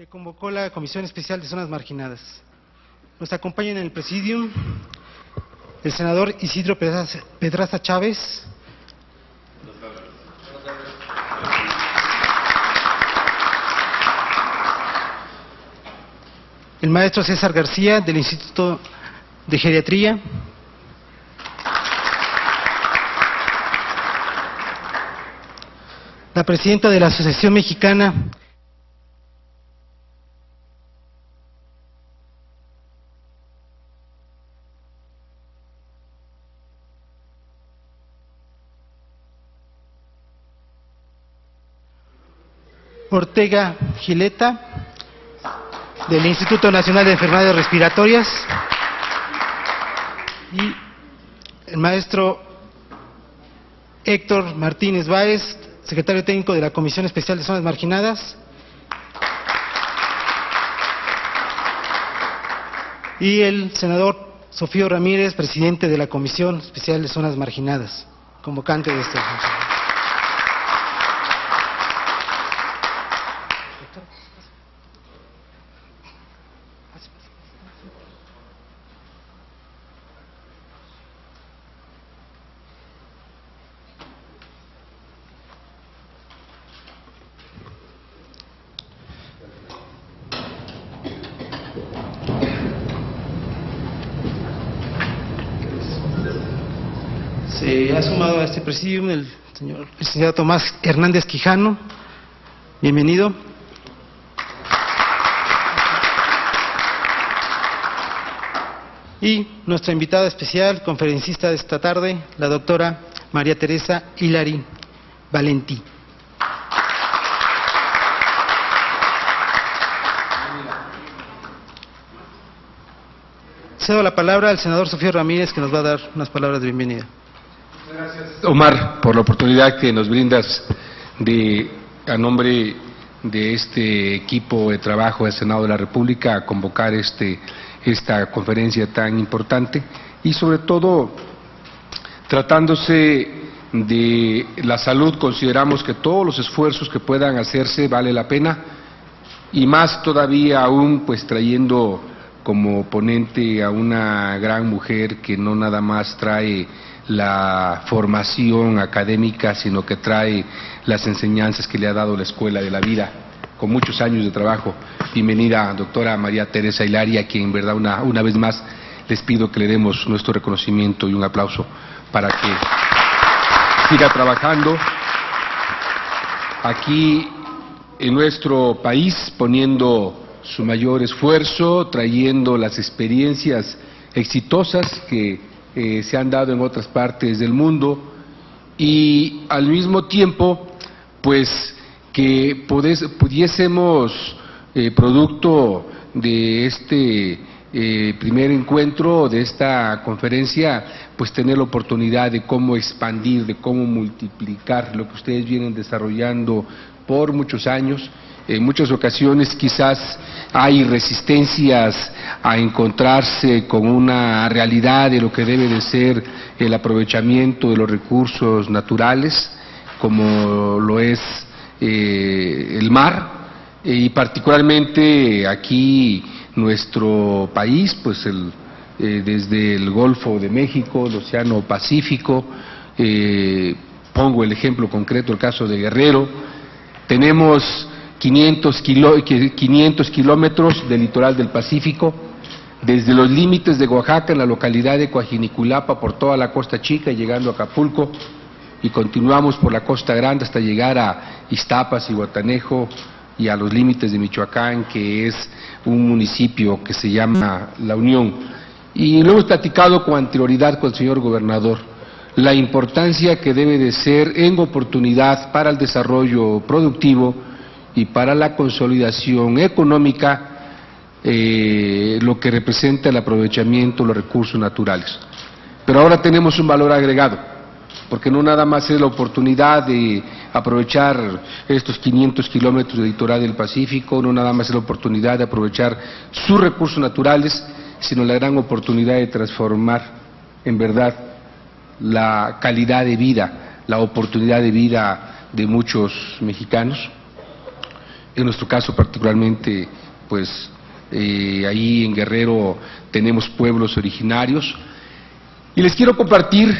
que convocó la Comisión Especial de Zonas Marginadas. Nos acompañan en el Presidium el senador Isidro Pedraza Chávez, el maestro César García del Instituto de Geriatría, la presidenta de la Asociación Mexicana Ortega Gileta del Instituto Nacional de Enfermedades Respiratorias y el maestro Héctor Martínez Báez, secretario técnico de la Comisión Especial de Zonas Marginadas, y el senador Sofío Ramírez, presidente de la Comisión Especial de Zonas Marginadas, convocante de este evento. Se ha sumado a este presidium el señor licenciado Tomás Hernández Quijano. Bienvenido. Y nuestra invitada especial, conferencista de esta tarde, la doctora María Teresa Hilary Valentí. Cedo la palabra al senador Sofío Ramírez, que nos va a dar unas palabras de bienvenida. Gracias, Omar, por la oportunidad que nos brindas a nombre de este equipo de trabajo del Senado de la República, a convocar esta conferencia tan importante y sobre todo tratándose de la salud. Consideramos que todos los esfuerzos que puedan hacerse vale la pena, y más todavía aún pues trayendo como ponente a una gran mujer que no nada más trae la formación académica, sino que trae las enseñanzas que le ha dado la Escuela de la Vida, con muchos años de trabajo. Bienvenida, doctora María Teresa Hilary, a quien en verdad una vez más les pido que le demos nuestro reconocimiento y un aplauso para que siga trabajando aquí en nuestro país, poniendo su mayor esfuerzo, trayendo las experiencias exitosas que se han dado en otras partes del mundo, y al mismo tiempo pues que pudiésemos producto de este primer encuentro, de esta conferencia, pues tener la oportunidad de cómo expandir, de cómo multiplicar lo que ustedes vienen desarrollando por muchos años. En muchas ocasiones quizás hay resistencias a encontrarse con una realidad de lo que debe de ser el aprovechamiento de los recursos naturales, como lo es el mar, y particularmente aquí nuestro país, pues desde el Golfo de México, el Océano Pacífico, pongo el ejemplo concreto, el caso de Guerrero. Tenemos 500 kilómetros del litoral del Pacífico, desde los límites de Oaxaca, en la localidad de Coajiniculapa, por toda la Costa Chica, llegando a Acapulco, y continuamos por la Costa Grande hasta llegar a Iztapas y Guatanejo, y a los límites de Michoacán, que es un municipio que se llama La Unión. Y lo hemos platicado con anterioridad con el señor gobernador, la importancia que debe de ser en oportunidad para el desarrollo productivo y para la consolidación económica, lo que representa el aprovechamiento de los recursos naturales. Pero ahora tenemos un valor agregado, porque no nada más es la oportunidad de aprovechar estos 500 kilómetros de litoral del Pacífico, no nada más es la oportunidad de aprovechar sus recursos naturales, sino la gran oportunidad de transformar en verdad la calidad de vida, la oportunidad de vida de muchos mexicanos. En nuestro caso particularmente, pues ahí en Guerrero tenemos pueblos originarios. Y les quiero compartir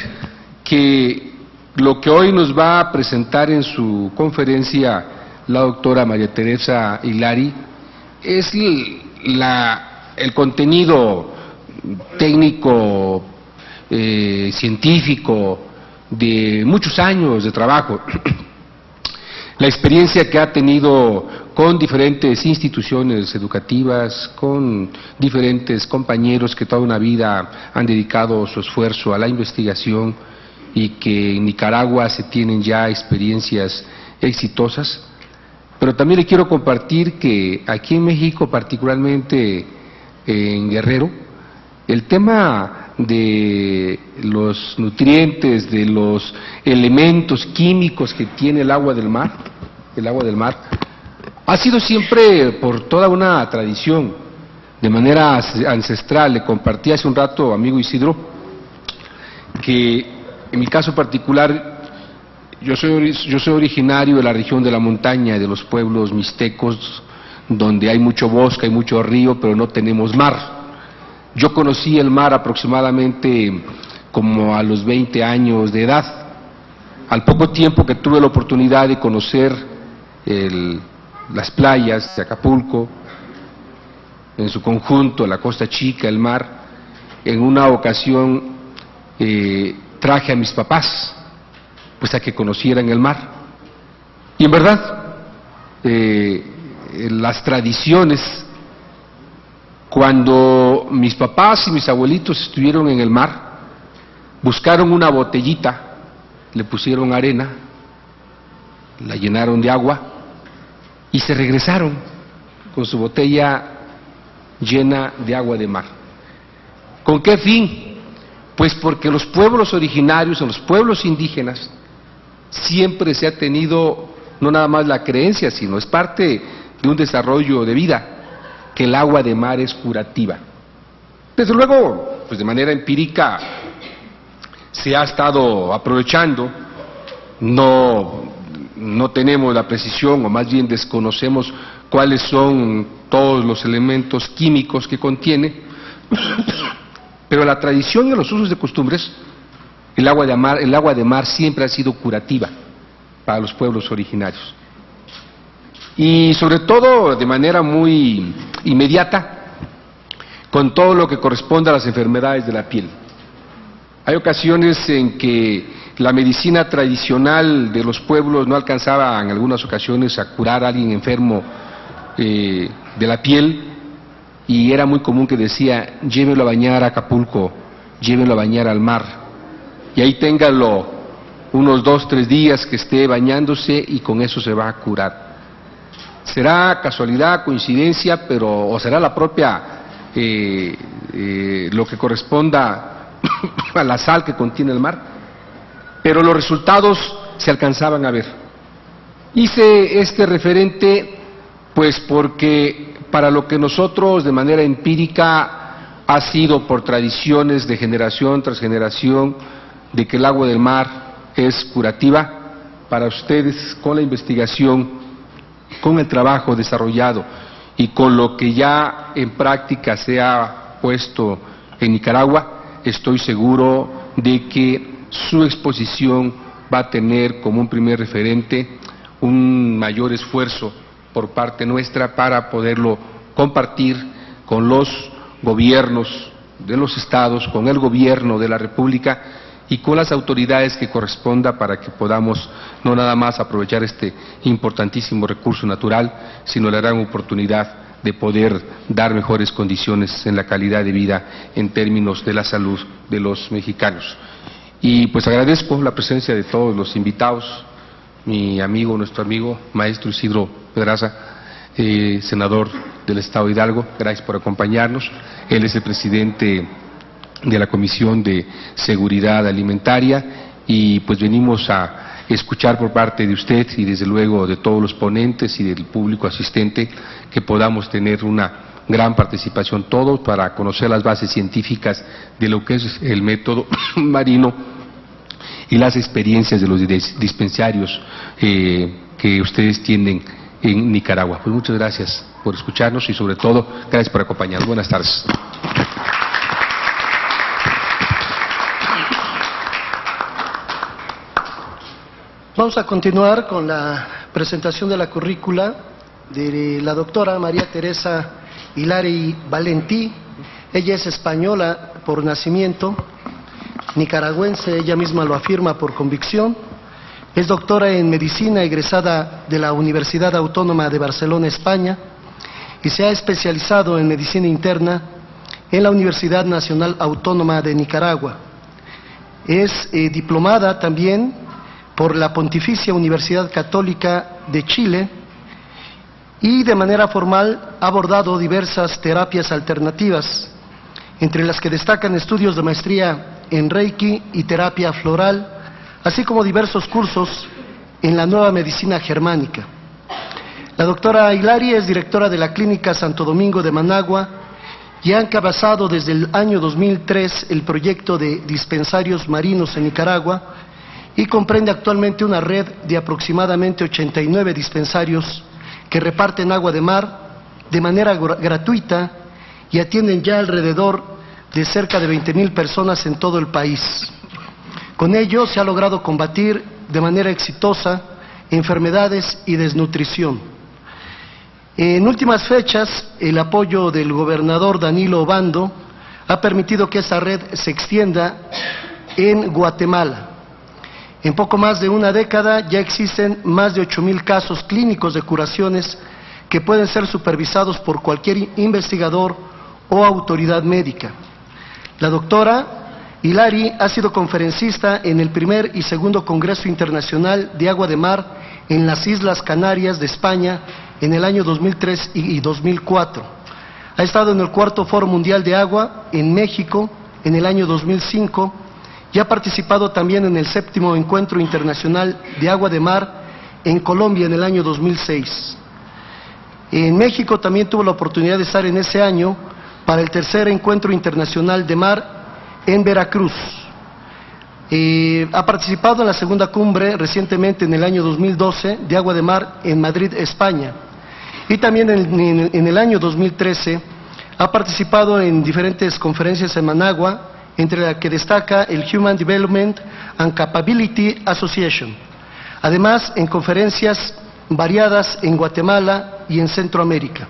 que lo que hoy nos va a presentar en su conferencia la doctora María Teresa Hilari es el contenido técnico, científico, de muchos años de trabajo, la experiencia que ha tenido con diferentes instituciones educativas, con diferentes compañeros que toda una vida han dedicado su esfuerzo a la investigación y que en Nicaragua se tienen ya experiencias exitosas. Pero también le quiero compartir que aquí en México, particularmente en Guerrero, el tema de los nutrientes, de los elementos químicos que tiene el agua del mar, ha sido siempre por toda una tradición, de manera ancestral. Le compartí hace un rato, amigo Isidro, que en mi caso particular, yo soy originario de la región de la montaña, de los pueblos mixtecos, donde hay mucho bosque, hay mucho río, pero no tenemos mar. Yo conocí el mar aproximadamente como a los 20 años de edad. Al poco tiempo que tuve la oportunidad de conocer las playas de Acapulco, en su conjunto, la Costa Chica, el mar, en una ocasión traje a mis papás, pues a que conocieran el mar. Y en verdad, las tradiciones, cuando mis papás y mis abuelitos estuvieron en el mar, buscaron una botellita, le pusieron arena, la llenaron de agua y se regresaron con su botella llena de agua de mar. ¿Con qué fin? Pues porque los pueblos originarios, en los pueblos indígenas, siempre se ha tenido no nada más la creencia, sino es parte de un desarrollo de vida, que el agua de mar es curativa. Desde luego, pues de manera empírica se ha estado aprovechando, no tenemos la precisión, o más bien desconocemos cuáles son todos los elementos químicos que contiene, pero la tradición y los usos de costumbres, el agua de mar siempre ha sido curativa para los pueblos originarios. Y sobre todo de manera muy inmediata, con todo lo que corresponde a las enfermedades de la piel. Hay ocasiones en que la medicina tradicional de los pueblos no alcanzaba en algunas ocasiones a curar a alguien enfermo de la piel, y era muy común que decía: llévelo a bañar a Acapulco, llévelo a bañar al mar, y ahí téngalo unos 2-3 días que esté bañándose y con eso se va a curar. Será casualidad, coincidencia, o será la propia, lo que corresponda a la sal que contiene el mar, pero los resultados se alcanzaban a ver. Hice este referente pues porque para lo que nosotros de manera empírica ha sido por tradiciones de generación tras generación, de que el agua del mar es curativa, para ustedes con la investigación, con el trabajo desarrollado y con lo que ya en práctica se ha puesto en Nicaragua, estoy seguro de que su exposición va a tener como un primer referente un mayor esfuerzo por parte nuestra para poderlo compartir con los gobiernos de los estados, con el gobierno de la República y con las autoridades que corresponda, para que podamos no nada más aprovechar este importantísimo recurso natural, sino la gran oportunidad de poder dar mejores condiciones en la calidad de vida en términos de la salud de los mexicanos. Y pues agradezco la presencia de todos los invitados, nuestro amigo, maestro Isidro Pedraza, senador del Estado de Hidalgo, gracias por acompañarnos. Él es el presidente de la Comisión de Seguridad Alimentaria y pues venimos a escuchar por parte de usted y desde luego de todos los ponentes y del público asistente, que podamos tener una gran participación todos para conocer las bases científicas de lo que es el método marino y las experiencias de los dispensarios que ustedes tienen en Nicaragua. Pues muchas gracias por escucharnos y sobre todo gracias por acompañarnos. Buenas tardes. Vamos a continuar con la presentación de la currícula de la doctora María Teresa Hilary Valentí. Ella es española por nacimiento, nicaragüense, ella misma lo afirma por convicción. Es doctora en medicina egresada de la Universidad Autónoma de Barcelona, España, y se ha especializado en medicina interna en la Universidad Nacional Autónoma de Nicaragua. Es diplomada también por la Pontificia Universidad Católica de Chile y de manera formal ha abordado diversas terapias alternativas, entre las que destacan estudios de maestría en Reiki y terapia floral, así como diversos cursos en la nueva medicina germánica. La doctora Hilary es directora de la Clínica Santo Domingo de Managua y ha encabezado desde el año 2003 el proyecto de dispensarios marinos en Nicaragua y comprende actualmente una red de aproximadamente 89 dispensarios que reparten agua de mar de manera gratuita y atienden ya alrededor de cerca de 20,000 personas en todo el país. Con ello se ha logrado combatir de manera exitosa enfermedades y desnutrición. En últimas fechas, el apoyo del gobernador Danilo Obando ha permitido que esta red se extienda en Guatemala. En poco más de una década ya existen más de 8,000 casos clínicos de curaciones que pueden ser supervisados por cualquier investigador o autoridad médica. La doctora Hilary ha sido conferencista en el primer y segundo Congreso Internacional de Agua de Mar en las Islas Canarias de España en el año 2003 y 2004. Ha estado en el cuarto Foro Mundial de Agua en México en el año 2005 y ha participado también en el séptimo Encuentro Internacional de Agua de Mar en Colombia en el año 2006. En México también tuvo la oportunidad de estar en ese año para el tercer Encuentro Internacional de Mar en Veracruz. Ha participado en la segunda cumbre recientemente en el año 2012 de Agua de Mar en Madrid, España. Y también en el año 2013 ha participado en diferentes conferencias en Managua, entre las que destaca el Human Development and Capability Association. Además, en conferencias variadas en Guatemala y en Centroamérica.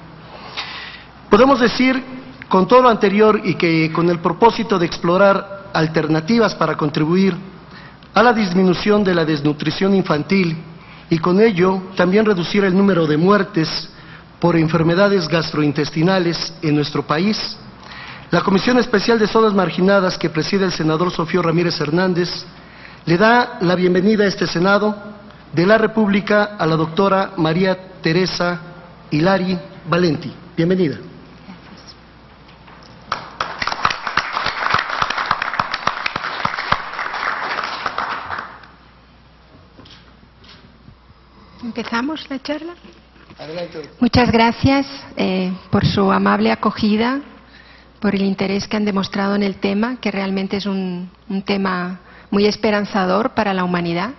Podemos decir, con todo lo anterior y que con el propósito de explorar alternativas para contribuir a la disminución de la desnutrición infantil y con ello también reducir el número de muertes por enfermedades gastrointestinales en nuestro país, la Comisión Especial de Zonas Marginadas que preside el senador Sofío Ramírez Hernández le da la bienvenida a este Senado de la República a la doctora María Teresa Hilary Valentí. Bienvenida. ¿Empezamos la charla? Adelante. Muchas gracias por su amable acogida, por el interés que han demostrado en el tema, que realmente es un tema muy esperanzador para la humanidad,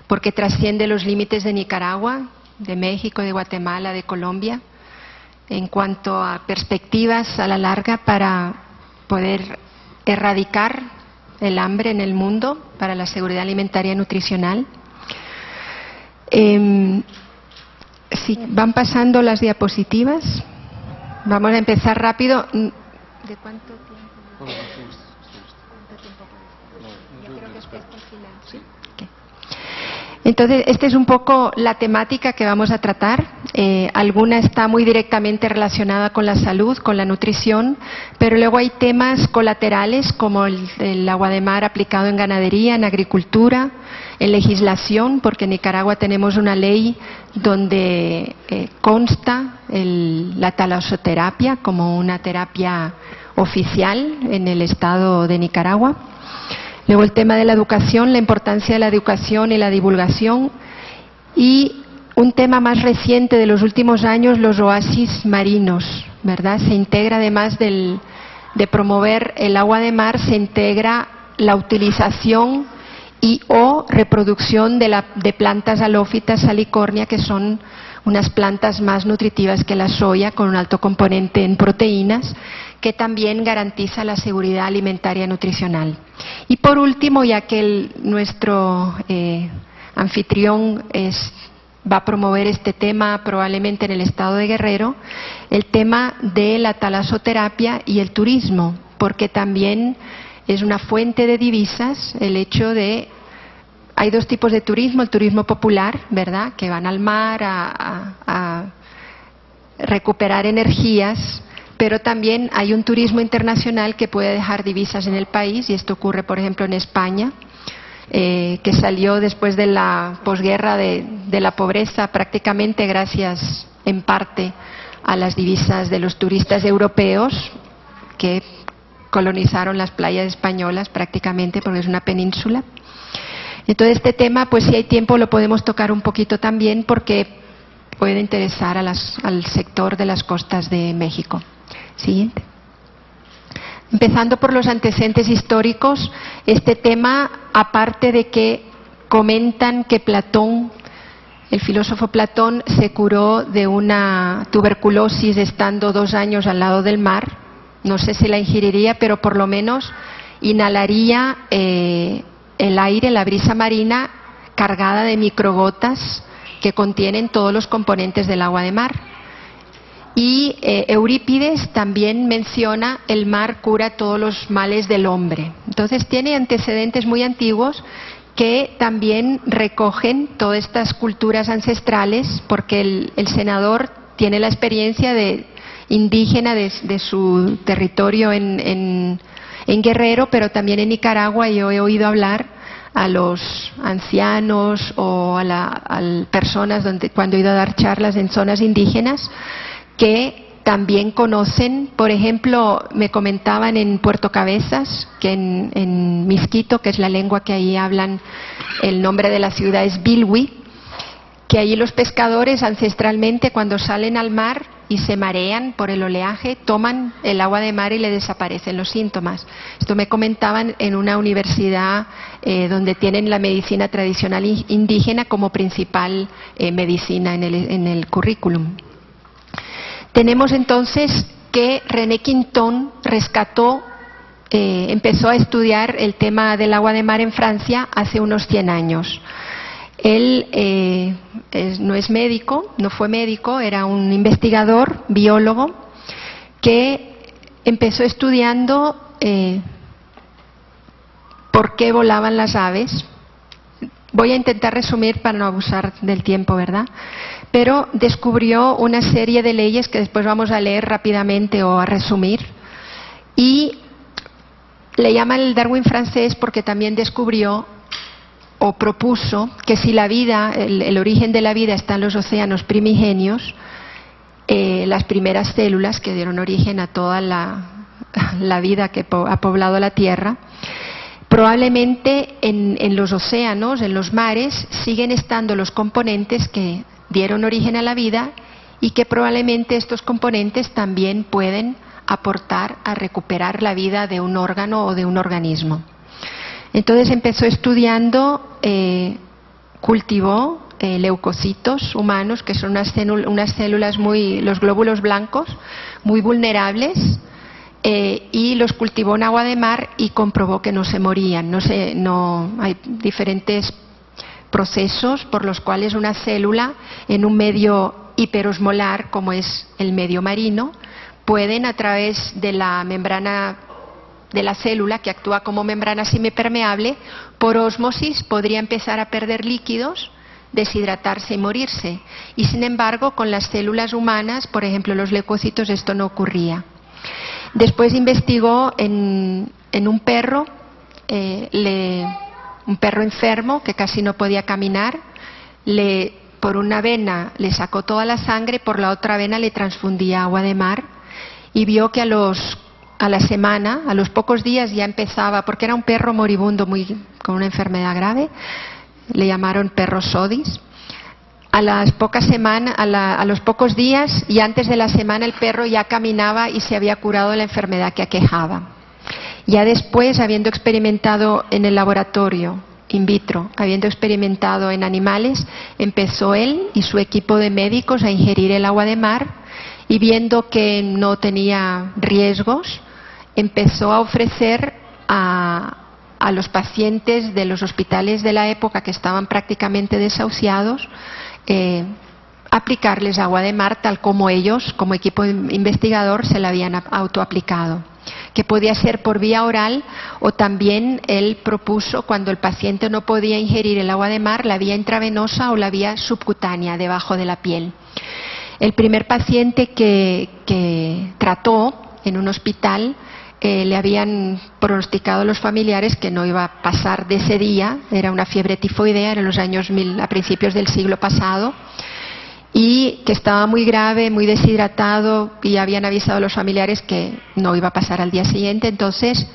porque trasciende los límites de Nicaragua, de México, de Guatemala, de Colombia, en cuanto a perspectivas a la larga para poder erradicar el hambre en el mundo, para la seguridad alimentaria y nutricional. Si van pasando las diapositivas, vamos a empezar rápido. ¿De cuánto tiempo? Yo creo que es hasta el final, ¿sí? Okay. Entonces, esta es un poco la temática que vamos a tratar. Alguna está muy directamente relacionada con la salud, con la nutrición, pero luego hay temas colaterales como el agua de mar aplicado en ganadería, en agricultura, en legislación, porque en Nicaragua tenemos una ley donde consta la talasoterapia como una terapia oficial en el estado de Nicaragua. Luego el tema de la educación, la importancia de la educación y la divulgación, y un tema más reciente de los últimos años, los oasis marinos, ¿verdad? Se integra, además de promover el agua de mar, se integra la utilización y o reproducción de plantas halófitas salicornia, que son unas plantas más nutritivas que la soya, con un alto componente en proteínas, que también garantiza la seguridad alimentaria nutricional. Y por último, ya que nuestro anfitrión va a promover este tema probablemente en el estado de Guerrero, el tema de la talasoterapia y el turismo, porque también es una fuente de divisas el hecho de... Hay dos tipos de turismo, el turismo popular, ¿verdad?, que van al mar a recuperar energías, pero también hay un turismo internacional que puede dejar divisas en el país, y esto ocurre, por ejemplo, en España, que salió después de la posguerra de la pobreza, prácticamente gracias en parte a las divisas de los turistas europeos que colonizaron las playas españolas prácticamente, porque es una península. Entonces este tema, pues si hay tiempo lo podemos tocar un poquito también, porque puede interesar al sector de las costas de México. Siguiente. Empezando por los antecedentes históricos, este tema, aparte de que comentan que Platón, el filósofo Platón, se curó de una tuberculosis estando 2 años al lado del mar, no sé si la ingeriría, pero por lo menos inhalaría el aire, la brisa marina, cargada de microgotas que contienen todos los componentes del agua de mar. Y Eurípides también menciona el mar cura todos los males del hombre. Entonces tiene antecedentes muy antiguos que también recogen todas estas culturas ancestrales, porque el senador tiene la experiencia indígena de su territorio en Guerrero, pero también en Nicaragua. Yo he oído hablar a los ancianos o a personas cuando he ido a dar charlas en zonas indígenas, que también conocen, por ejemplo, me comentaban en Puerto Cabezas, que en Misquito, que es la lengua que ahí hablan, el nombre de la ciudad es Bilwi, que allí los pescadores ancestralmente, cuando salen al mar y se marean por el oleaje, toman el agua de mar y le desaparecen los síntomas. Esto me comentaban en una universidad donde tienen la medicina tradicional indígena como principal medicina en el currículum. Tenemos entonces que René Quinton empezó a estudiar el tema del agua de mar en Francia hace unos 100 años. Él no es médico, no fue médico, era un investigador, biólogo, que empezó estudiando por qué volaban las aves. Voy a intentar resumir para no abusar del tiempo, ¿verdad? Pero descubrió una serie de leyes que después vamos a leer rápidamente o a resumir, y le llaman el Darwin francés porque también descubrió o propuso que si la vida, el origen de la vida está en los océanos primigenios, las primeras células que dieron origen a toda la vida que ha poblado la Tierra, probablemente en los océanos, en los mares, siguen estando los componentes que dieron origen a la vida, y que probablemente estos componentes también pueden aportar a recuperar la vida de un órgano o de un organismo. Entonces empezó estudiando, cultivó leucocitos humanos, que son unas células los glóbulos blancos, muy vulnerables, y los cultivó en agua de mar y comprobó que no se morían. Hay diferentes procesos por los cuales una célula en un medio hiperosmolar, como es el medio marino, pueden, a través de la membrana de la célula, que actúa como membrana semipermeable, por ósmosis podría empezar a perder líquidos, deshidratarse y morirse. Y sin embargo, con las células humanas, por ejemplo los leucocitos, esto no ocurría. Después investigó en un perro, un perro enfermo que casi no podía caminar, por una vena le sacó toda la sangre, por la otra vena le transfundía agua de mar, y vio que a la semana, a los pocos días ya empezaba, porque era un perro moribundo con una enfermedad grave, le llamaron perro Sodis. A los pocos días y antes de la semana el perro ya caminaba y se había curado de la enfermedad que aquejaba. Ya después, habiendo experimentado en el laboratorio in vitro. Habiendo experimentado en animales, empezó él y su equipo de médicos a ingerir el agua de mar y viendo que no tenía riesgos, empezó a ofrecer a los pacientes de los hospitales de la época que estaban prácticamente desahuciados, aplicarles agua de mar tal como ellos, como equipo investigador, se la habían autoaplicado, que podía ser por vía oral o también él propuso, cuando el paciente no podía ingerir el agua de mar, la vía intravenosa o la vía subcutánea debajo de la piel. El primer paciente que trató en un hospital le habían pronosticado los familiares que no iba a pasar de ese día, era una fiebre tifoidea, en los años a principios del siglo pasado, y que estaba muy grave, muy deshidratado, y habían avisado a los familiares que no iba a pasar al día siguiente. Entonces,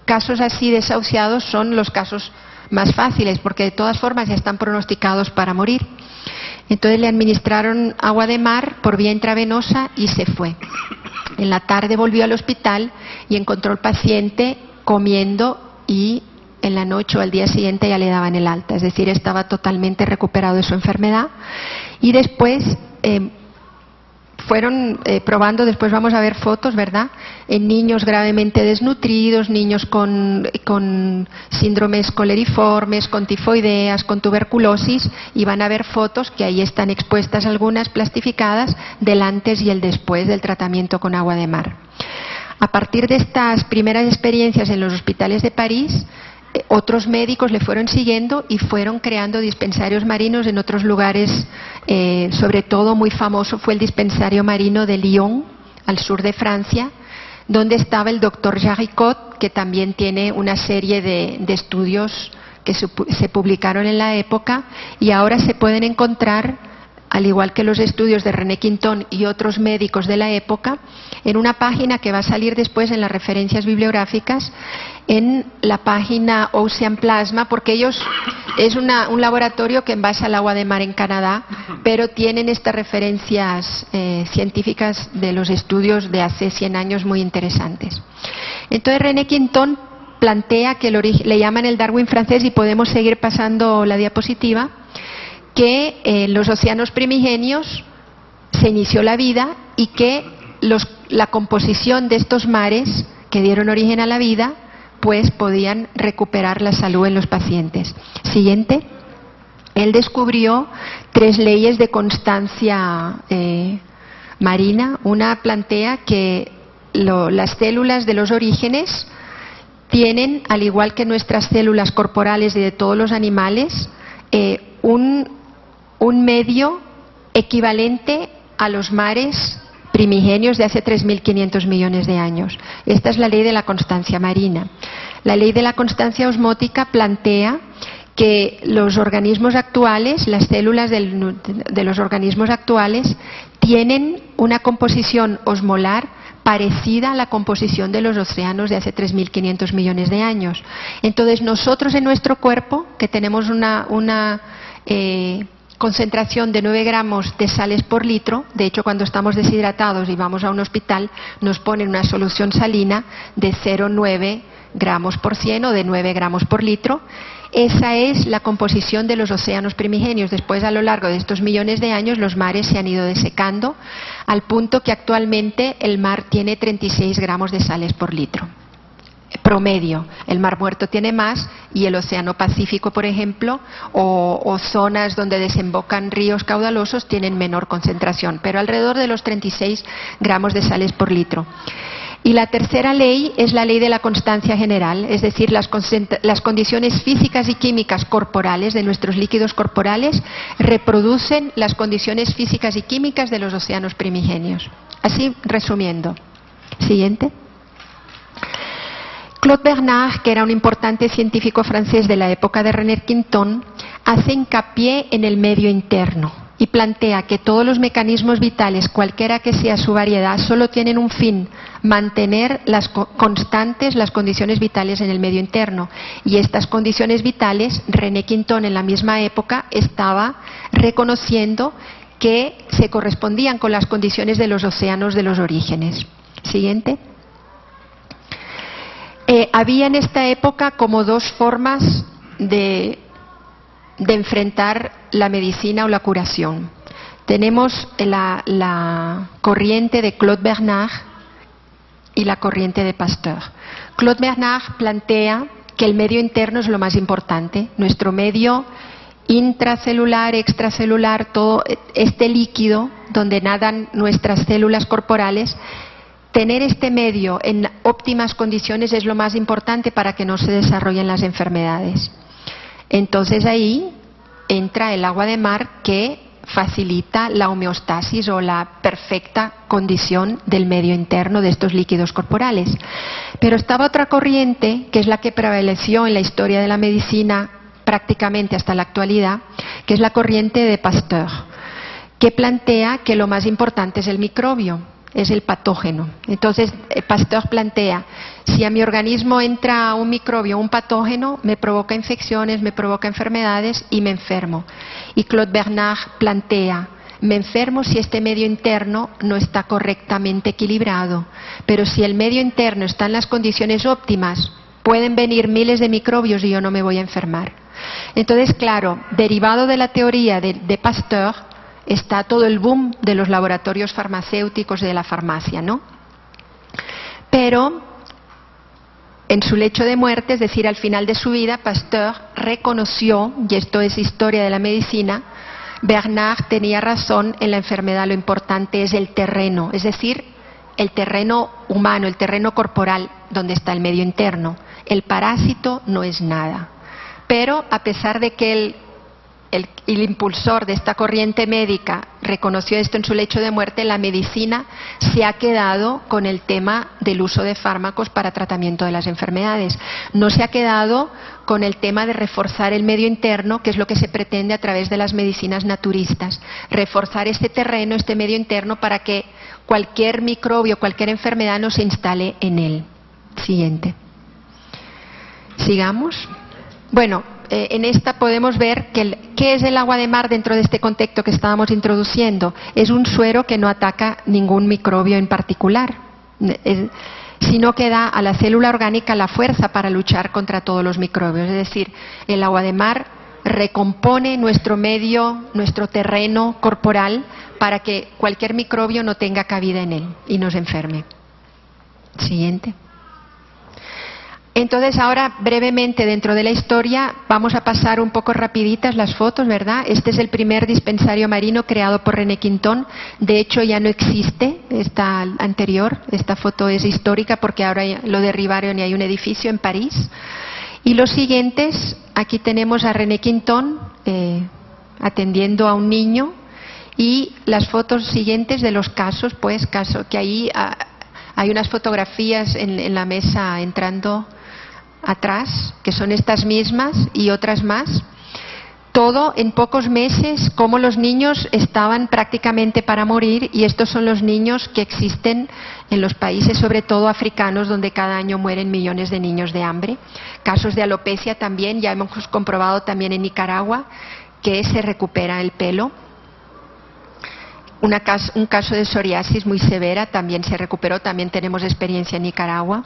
casos así desahuciados son los casos más fáciles, porque de todas formas ya están pronosticados para morir. Entonces le administraron agua de mar por vía intravenosa y se fue. En la tarde volvió al hospital y encontró al paciente comiendo, y en la noche o al día siguiente ya le daban el alta, es decir, estaba totalmente recuperado de su enfermedad. Y después fueron probando, después vamos a ver fotos, ¿verdad?, en niños gravemente desnutridos, niños con síndromes coleriformes, con tifoideas, con tuberculosis, y van a ver fotos que ahí están expuestas, algunas plastificadas, del antes y el después del tratamiento con agua de mar. A partir de estas primeras experiencias en los hospitales de París, otros médicos le fueron siguiendo y fueron creando dispensarios marinos en otros lugares. Sobre todo muy famoso fue el dispensario marino de Lyon, al sur de Francia, donde estaba el doctor Jaricot, que también tiene una serie de estudios que se publicaron en la época y ahora se pueden encontrar, al igual que los estudios de René Quinton y otros médicos de la época, en una página que va a salir después en las referencias bibliográficas, en la página Ocean Plasma, porque ellos es un laboratorio que envasa el agua de mar en Canadá, pero tienen estas referencias científicas de los estudios de hace 100 años muy interesantes. Entonces René Quinton plantea que le llaman el Darwin francés, y podemos seguir pasando la diapositiva, que en los océanos primigenios se inició la vida y que la composición de estos mares que dieron origen a la vida pues podían recuperar la salud en los pacientes. Siguiente. Él descubrió 3 leyes de constancia marina. Una plantea que las células de los orígenes tienen, al igual que nuestras células corporales y de todos los animales, un medio equivalente a los mares primigenios de hace 3.500 millones de años. Esta es la ley de la constancia marina. La ley de la constancia osmótica plantea que los organismos actuales, las células de los organismos actuales, tienen una composición osmolar parecida a la composición de los océanos de hace 3.500 millones de años. Entonces nosotros en nuestro cuerpo, que tenemos una concentración de 9 gramos de sales por litro, de hecho cuando estamos deshidratados y vamos a un hospital nos ponen una solución salina de 0,9 gramos por 100 o de 9 gramos por litro. Esa es la composición de los océanos primigenios. Después, a lo largo de estos millones de años, los mares se han ido desecando al punto que actualmente el mar tiene 36 gramos de sales por litro promedio. El Mar Muerto tiene más, y el Océano Pacífico, por ejemplo, o zonas donde desembocan ríos caudalosos tienen menor concentración, pero alrededor de los 36 gramos de sales por litro. Y la tercera ley es la ley de la constancia general, es decir, las condiciones físicas y químicas corporales de nuestros líquidos corporales reproducen las condiciones físicas y químicas de los océanos primigenios. Así, resumiendo. Siguiente. Claude Bernard, que era un importante científico francés de la época de René Quinton, hace hincapié en el medio interno y plantea que todos los mecanismos vitales, cualquiera que sea su variedad, solo tienen un fin: mantener constantes las condiciones vitales en el medio interno. Y estas condiciones vitales, René Quinton en la misma época estaba reconociendo que se correspondían con las condiciones de los océanos de los orígenes. Siguiente. Había en esta época como 2 formas de enfrentar la medicina o la curación. Tenemos la corriente de Claude Bernard y la corriente de Pasteur. Claude Bernard plantea que el medio interno es lo más importante. Nuestro medio intracelular, extracelular, todo este líquido donde nadan nuestras células corporales, tener este medio en óptimas condiciones es lo más importante para que no se desarrollen las enfermedades. Entonces ahí entra el agua de mar, que facilita la homeostasis o la perfecta condición del medio interno de estos líquidos corporales. Pero estaba otra corriente, que es la que prevaleció en la historia de la medicina prácticamente hasta la actualidad, que es la corriente de Pasteur, que plantea que lo más importante es el microbio, es el patógeno. Entonces Pasteur plantea, si a mi organismo entra un microbio, un patógeno, me provoca infecciones, me provoca enfermedades y me enfermo. Y Claude Bernard plantea, me enfermo si este medio interno no está correctamente equilibrado, pero si el medio interno está en las condiciones óptimas, pueden venir miles de microbios y yo no me voy a enfermar. Entonces, claro, derivado de la teoría de Pasteur, está todo el boom de los laboratorios farmacéuticos y de la farmacia, ¿no? Pero en su lecho de muerte, es decir, al final de su vida, Pasteur reconoció, y esto es historia de la medicina, Bernard tenía razón, en la enfermedad lo importante es el terreno, es decir, el terreno humano, el terreno corporal, donde está el medio interno. El parásito no es nada. Pero a pesar de que el impulsor de esta corriente médica reconoció esto en su lecho de muerte, la medicina se ha quedado con el tema del uso de fármacos para tratamiento de las enfermedades. No se ha quedado con el tema de reforzar el medio interno, que es lo que se pretende a través de las medicinas naturistas. Reforzar este terreno, este medio interno, para que cualquier microbio, cualquier enfermedad no se instale en él. Siguiente. Sigamos. Bueno, en esta podemos ver qué es el agua de mar dentro de este contexto que estábamos introduciendo. Es un suero que no ataca ningún microbio en particular, sino que da a la célula orgánica la fuerza para luchar contra todos los microbios. Es decir, el agua de mar recompone nuestro medio, nuestro terreno corporal, para que cualquier microbio no tenga cabida en él y nos enferme. Siguiente. Entonces ahora brevemente dentro de la historia vamos a pasar un poco rapiditas las fotos, ¿verdad? Este es el primer dispensario marino creado por René Quintón. De hecho ya no existe esta anterior, esta foto es histórica porque ahora lo derribaron y hay un edificio en París. Y los siguientes, aquí tenemos a René Quintón atendiendo a un niño, y las fotos siguientes de los casos, pues que ahí hay unas fotografías en la mesa entrando atrás, que son estas mismas y otras más. Todo en pocos meses, como los niños estaban prácticamente para morir, y estos son los niños que existen en los países, sobre todo africanos, donde cada año mueren millones de niños de hambre. Casos de alopecia también, ya hemos comprobado también en Nicaragua que se recupera el pelo. Un caso de psoriasis muy severa también se recuperó, también tenemos experiencia en Nicaragua.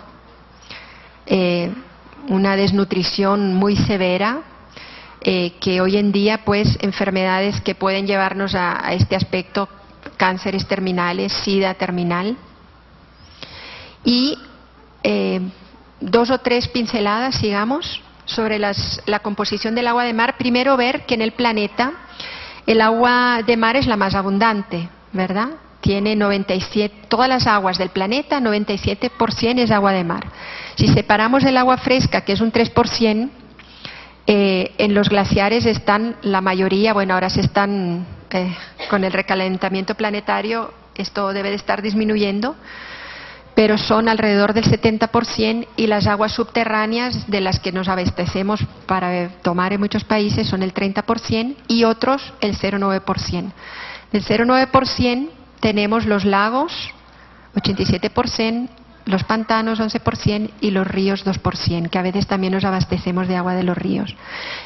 Una desnutrición muy severa, que hoy en día, pues, enfermedades que pueden llevarnos a este aspecto, cánceres terminales, SIDA terminal. Y 2 o 3 pinceladas, sigamos, sobre la composición del agua de mar. Primero, ver que en el planeta el agua de mar es la más abundante, ¿verdad? Tiene 97, todas las aguas del planeta, 97% es agua de mar. Si separamos el agua fresca, que es un 3%, en los glaciares están la mayoría, bueno, ahora se están, con el recalentamiento planetario, esto debe de estar disminuyendo, pero son alrededor del 70%, y las aguas subterráneas de las que nos abastecemos para tomar en muchos países son el 30% y otros el 0,9%. Del 0,9% tenemos los lagos, 87%, los pantanos 11% y los ríos 2%, que a veces también nos abastecemos de agua de los ríos.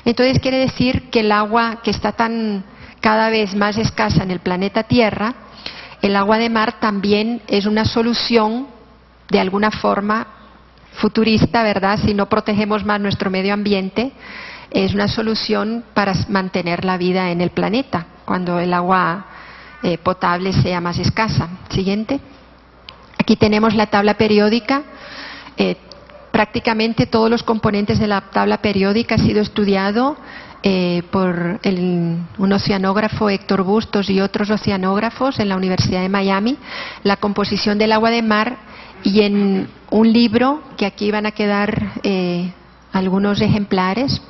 Entonces quiere decir que el agua que está cada vez más escasa en el planeta Tierra, el agua de mar también es una solución de alguna forma futurista, ¿verdad? Si no protegemos más nuestro medio ambiente, es una solución para mantener la vida en el planeta cuando el agua potable sea más escasa. Siguiente. Aquí tenemos la tabla periódica. Prácticamente todos los componentes de la tabla periódica ha sido estudiado por un oceanógrafo, Héctor Bustos, y otros oceanógrafos en la Universidad de Miami, la composición del agua de mar, y en un libro que aquí van a quedar algunos ejemplares,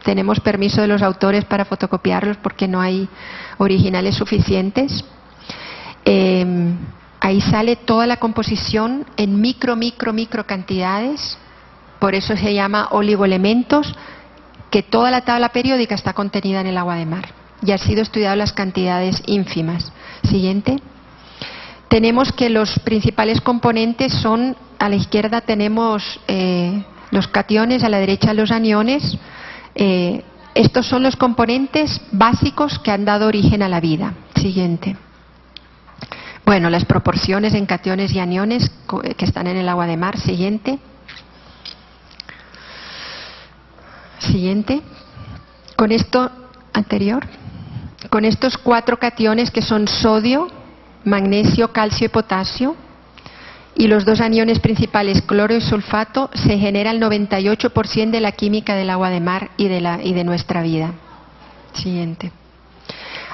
tenemos permiso de los autores para fotocopiarlos porque no hay originales suficientes. Ahí sale toda la composición en micro cantidades, por eso se llama oligoelementos, que toda la tabla periódica está contenida en el agua de mar y han sido estudiadas las cantidades ínfimas. Siguiente. Tenemos que los principales componentes son, a la izquierda tenemos los cationes, a la derecha los aniones. Estos son los componentes básicos que han dado origen a la vida. Siguiente. Bueno, las proporciones en cationes y aniones que están en el agua de mar. Siguiente. Siguiente. Con esto anterior. Con estos 4 cationes que son sodio, magnesio, calcio y potasio, y los 2 aniones principales, cloro y sulfato, se genera el 98% de la química del agua de mar y de nuestra vida. Siguiente.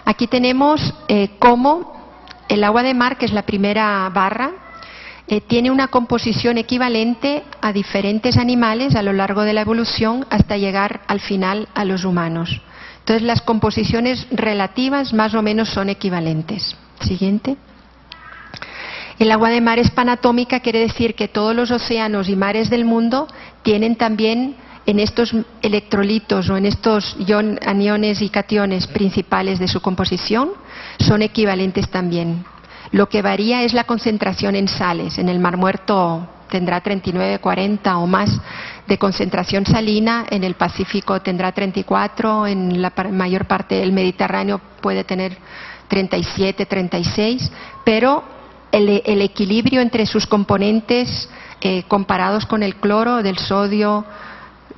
Aquí tenemos cómo el agua de mar, que es la primera barra, tiene una composición equivalente a diferentes animales a lo largo de la evolución hasta llegar al final a los humanos. Entonces las composiciones relativas más o menos son equivalentes. Siguiente. El agua de mar es panatómica, quiere decir que todos los océanos y mares del mundo tienen también en estos electrolitos o en estos aniones y cationes principales de su composición, son equivalentes también. Lo que varía es la concentración en sales. En el Mar Muerto tendrá 39, 40 o más de concentración salina, en el Pacífico tendrá 34, en la mayor parte del Mediterráneo puede tener 37, 36, pero el equilibrio entre sus componentes comparados con el cloro, del sodio,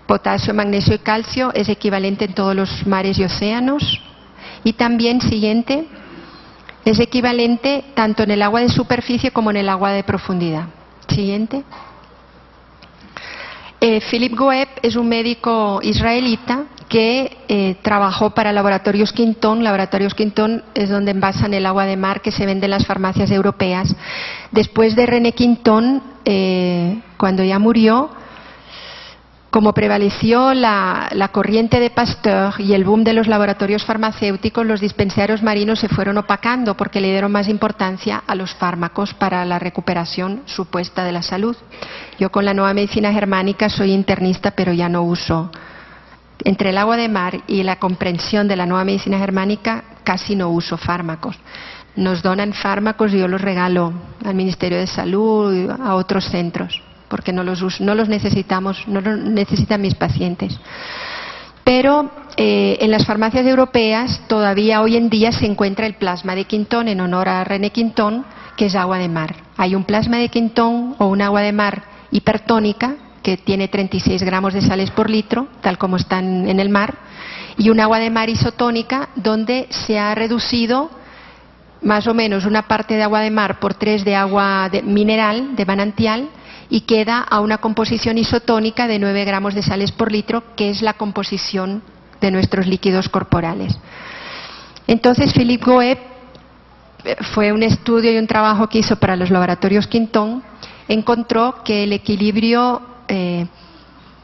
potasio, magnesio y calcio es equivalente en todos los mares y océanos. Y también, siguiente, es equivalente tanto en el agua de superficie como en el agua de profundidad. Siguiente. Philip Goeb es un médico israelita que trabajó para Laboratorios Quinton. Laboratorios Quinton es donde envasan el agua de mar que se vende en las farmacias europeas. Después de René Quinton, cuando ya murió, como prevaleció la corriente de Pasteur y el boom de los laboratorios farmacéuticos, los dispensarios marinos se fueron opacando porque le dieron más importancia a los fármacos para la recuperación supuesta de la salud. Yo con la nueva medicina germánica soy internista, pero ya no uso. Entre el agua de mar y la comprensión de la nueva medicina germánica casi no uso fármacos. Nos donan fármacos y yo los regalo al Ministerio de Salud y a otros centros, porque no los necesitamos, no los necesitan mis pacientes. Pero en las farmacias europeas todavía hoy en día se encuentra el plasma de Quinton en honor a René Quinton, que es agua de mar. Hay un plasma de Quinton o un agua de mar hipertónica que tiene 36 gramos de sales por litro, tal como están en el mar, y un agua de mar isotónica donde se ha reducido más o menos una parte de agua de mar por 3 de agua mineral, de manantial, y queda a una composición isotónica de 9 gramos de sales por litro, que es la composición de nuestros líquidos corporales. Entonces, Philip Goeb fue un estudio y un trabajo que hizo para los laboratorios Quinton, encontró que el equilibrio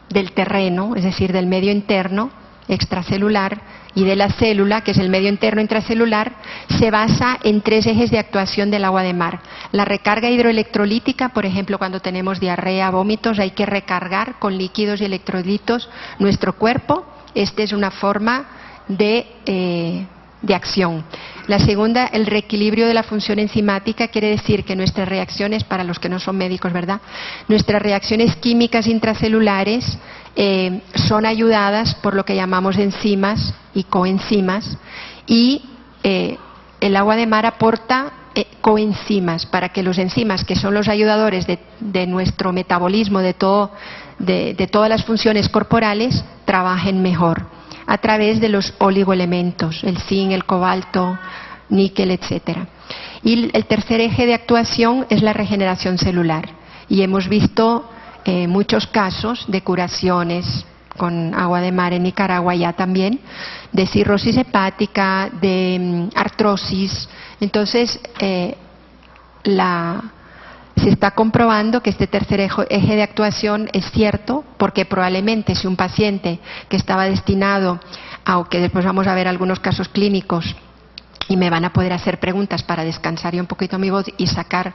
del terreno, es decir, del medio interno extracelular, y de la célula, que es el medio interno intracelular, se basa en 3 ejes de actuación del agua de mar. La recarga hidroelectrolítica, por ejemplo, cuando tenemos diarrea, vómitos, hay que recargar con líquidos y electrolitos nuestro cuerpo. Esta es una forma de acción. La segunda, el reequilibrio de la función enzimática, quiere decir que nuestras reacciones, para los que no son médicos, ¿verdad?, nuestras reacciones químicas intracelulares son ayudadas por lo que llamamos enzimas y coenzimas, y el agua de mar aporta coenzimas, para que los enzimas, que son los ayudadores de nuestro metabolismo, de todas las funciones corporales, trabajen mejor a través de los oligoelementos, el zinc, el cobalto, níquel, etcétera. Y el tercer eje de actuación es la regeneración celular. Y hemos visto muchos casos de curaciones con agua de mar en Nicaragua ya también, de cirrosis hepática, de artrosis. Entonces, se está comprobando que este tercer eje de actuación es cierto, porque probablemente si un paciente que estaba destinado, aunque después vamos a ver algunos casos clínicos, y me van a poder hacer preguntas para descansar yo un poquito mi voz y sacar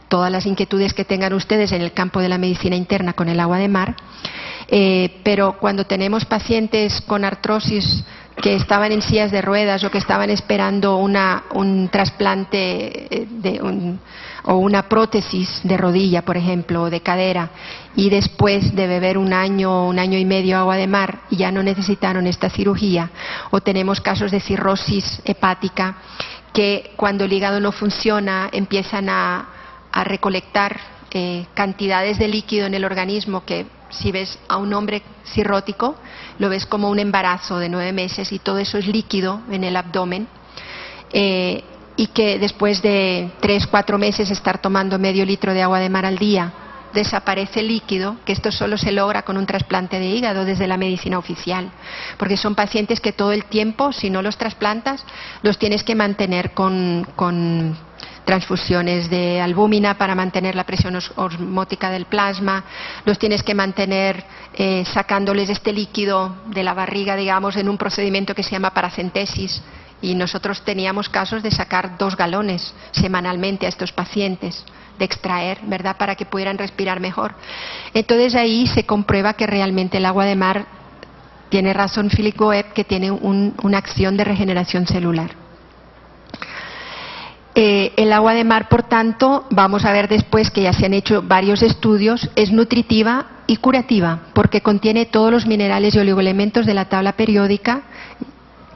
todas las inquietudes que tengan ustedes en el campo de la medicina interna con el agua de mar. Pero cuando tenemos pacientes con artrosis que estaban en sillas de ruedas o que estaban esperando un trasplante o una prótesis de rodilla, por ejemplo, o de cadera, y después de beber un año y medio agua de mar ya no necesitaron esta cirugía, o tenemos casos de cirrosis hepática que cuando el hígado no funciona empiezan a recolectar cantidades de líquido en el organismo que, si ves a un hombre cirrótico, lo ves como un embarazo de 9 meses y todo eso es líquido en el abdomen, y que después de 3-4 meses estar tomando medio litro de agua de mar al día desaparece el líquido, que esto solo se logra con un trasplante de hígado desde la medicina oficial, porque son pacientes que todo el tiempo, si no los trasplantas, los tienes que mantener con transfusiones de albúmina para mantener la presión osmótica del plasma, los tienes que mantener sacándoles este líquido de la barriga, digamos, en un procedimiento que se llama paracentesis, y nosotros teníamos casos de sacar 2 galones semanalmente a estos pacientes, de extraer, ¿verdad?, para que pudieran respirar mejor. Entonces ahí se comprueba que realmente el agua de mar, tiene razón Philip Goeb, que tiene una acción de regeneración celular. El agua de mar, por tanto, vamos a ver después que ya se han hecho varios estudios, es nutritiva y curativa, porque contiene todos los minerales y oligoelementos de la tabla periódica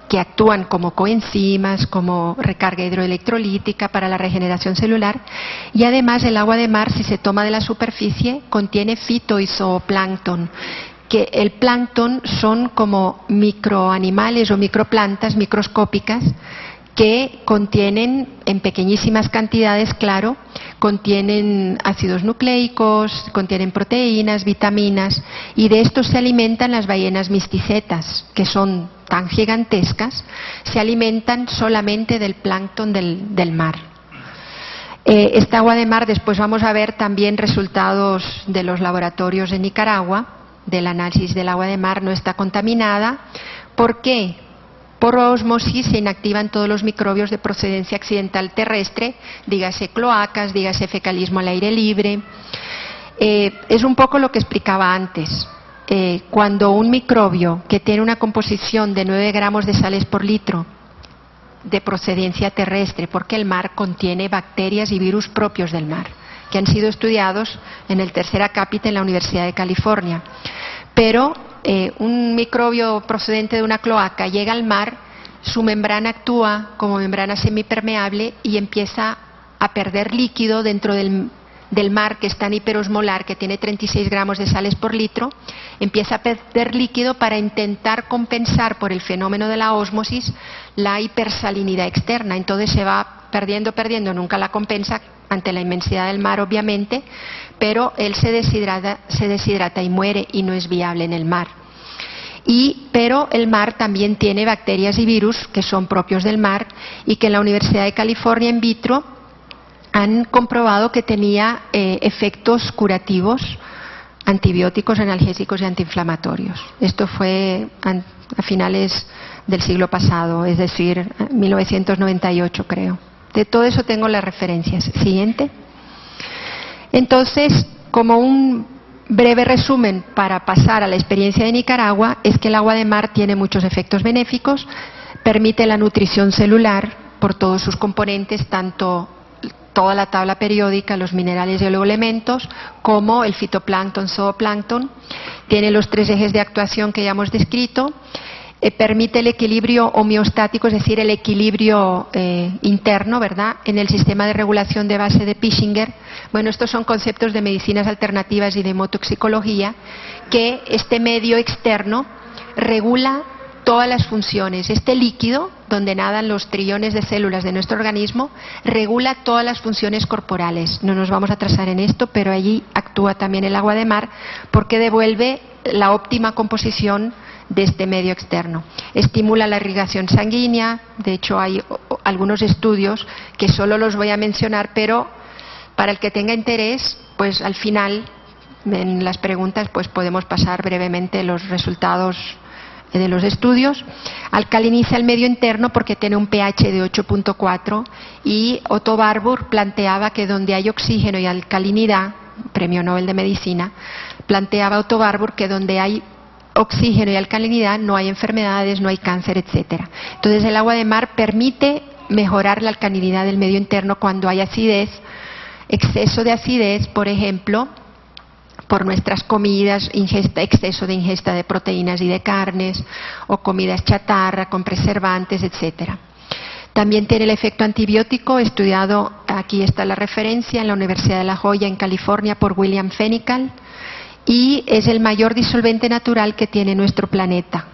que actúan como coenzimas, como recarga hidroelectrolítica para la regeneración celular, y además el agua de mar, si se toma de la superficie, contiene fito y zooplancton, que el plancton son como microanimales o microplantas microscópicas que contienen en pequeñísimas cantidades, claro, contienen ácidos nucleicos, contienen proteínas, vitaminas, y de estos se alimentan las ballenas misticetas, que son tan gigantescas, se alimentan solamente del plancton del mar. Esta agua de mar, después vamos a ver también resultados de los laboratorios en Nicaragua, del análisis del agua de mar, no está contaminada. ¿Por qué? Por ósmosis se inactivan todos los microbios de procedencia accidental terrestre, dígase cloacas, dígase fecalismo al aire libre. Es un poco lo que explicaba antes. Cuando un microbio que tiene una composición de 9 gramos de sales por litro de procedencia terrestre, porque el mar contiene bacterias y virus propios del mar, que han sido estudiados en el tercer acápite en la Universidad de California, pero un microbio procedente de una cloaca llega al mar, su membrana actúa como membrana semipermeable y empieza a perder líquido dentro del mar, que es tan hiperosmolar, que tiene 36 gramos de sales por litro, empieza a perder líquido para intentar compensar por el fenómeno de la ósmosis la hipersalinidad externa. Entonces se va perdiendo, nunca la compensa ante la inmensidad del mar, obviamente, pero él se deshidrata y muere y no es viable en el mar. Pero el mar también tiene bacterias y virus que son propios del mar y que en la Universidad de California in vitro han comprobado que tenía efectos curativos, antibióticos, analgésicos y antiinflamatorios. Esto fue a finales del siglo pasado, es decir, 1998 creo. De todo eso tengo las referencias. Siguiente. Entonces, como un breve resumen para pasar a la experiencia de Nicaragua, es que el agua de mar tiene muchos efectos benéficos, permite la nutrición celular por todos sus componentes, tanto toda la tabla periódica, los minerales y oligoelementos, como el fitoplancton, zooplancton, tiene los 3 ejes de actuación que ya hemos descrito, permite el equilibrio homeostático, es decir, el equilibrio interno, ¿verdad?, en el sistema de regulación de base de Pischinger. Bueno, estos son conceptos de medicinas alternativas y de hemotoxicología, que este medio externo regula todas las funciones. Este líquido, donde nadan los trillones de células de nuestro organismo, regula todas las funciones corporales. No nos vamos a atrasar en esto, pero allí actúa también el agua de mar porque devuelve la óptima composición de este medio externo. Estimula la irrigación sanguínea. De hecho, hay algunos estudios que solo los voy a mencionar, pero para el que tenga interés, pues al final, en las preguntas, pues podemos pasar brevemente los resultados de los estudios. Alcaliniza el medio interno porque tiene un pH de 8.4 y Otto Warburg planteaba que donde hay oxígeno y alcalinidad, premio Nobel de Medicina, planteaba Otto Warburg que donde hay oxígeno y alcalinidad no hay enfermedades, no hay cáncer, etcétera. Entonces el agua de mar permite mejorar la alcalinidad del medio interno cuando hay acidez, exceso de acidez, por ejemplo, por nuestras comidas, exceso de ingesta de proteínas y de carnes, o comidas chatarra con preservantes, etcétera. También tiene el efecto antibiótico, estudiado, aquí está la referencia, en la Universidad de La Joya, en California, por William Fenical, y es el mayor disolvente natural que tiene nuestro planeta.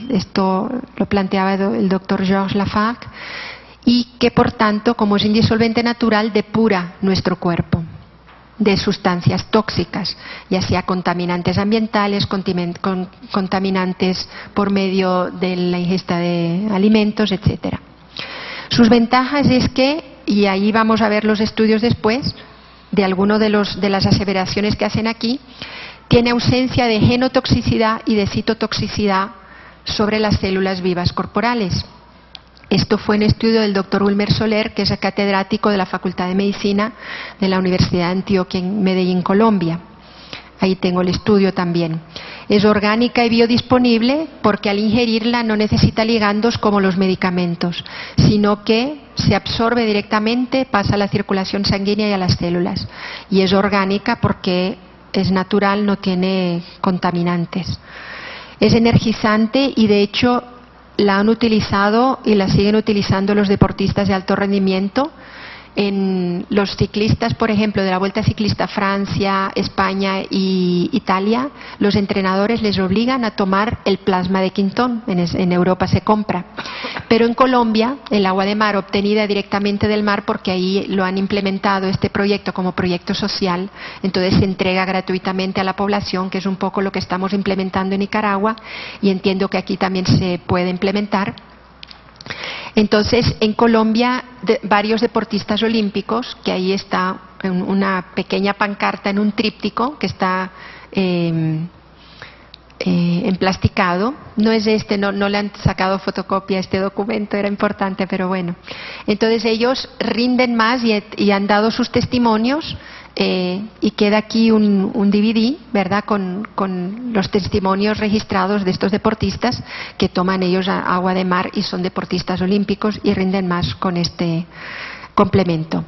Esto lo planteaba el doctor Georges Lafargue, y que por tanto, como es un disolvente natural, depura nuestro cuerpo de sustancias tóxicas, ya sea contaminantes ambientales, contaminantes por medio de la ingesta de alimentos, etcétera. Sus ventajas es que, y ahí vamos a ver los estudios después, de alguno de las aseveraciones que hacen aquí, tiene ausencia de genotoxicidad y de citotoxicidad sobre las células vivas corporales. Esto fue un estudio del doctor Wilmer Soler, que es catedrático de la Facultad de Medicina de la Universidad de Antioquia en Medellín, Colombia. Ahí tengo el estudio también. Es orgánica y biodisponible porque al ingerirla no necesita ligandos como los medicamentos, sino que se absorbe directamente, pasa a la circulación sanguínea y a las células. Y es orgánica porque es natural, no tiene contaminantes. Es energizante y de hecho la han utilizado y la siguen utilizando los deportistas de alto rendimiento. En los ciclistas, por ejemplo, de la Vuelta Ciclista Francia, España y Italia, los entrenadores les obligan a tomar el plasma de Quintón. En Europa se compra. Pero en Colombia, el agua de mar obtenida directamente del mar, porque ahí lo han implementado este proyecto como proyecto social, entonces se entrega gratuitamente a la población, que es un poco lo que estamos implementando en Nicaragua, y entiendo que aquí también se puede implementar. Entonces, en Colombia, varios deportistas olímpicos, que ahí está una pequeña pancarta en un tríptico que está emplasticado, no es no le han sacado fotocopia a este documento, era importante, pero bueno. Entonces ellos rinden más y han dado sus testimonios. Y queda aquí un DVD, ¿verdad?, con los testimonios registrados de estos deportistas que toman ellos agua de mar y son deportistas olímpicos y rinden más con este complemento.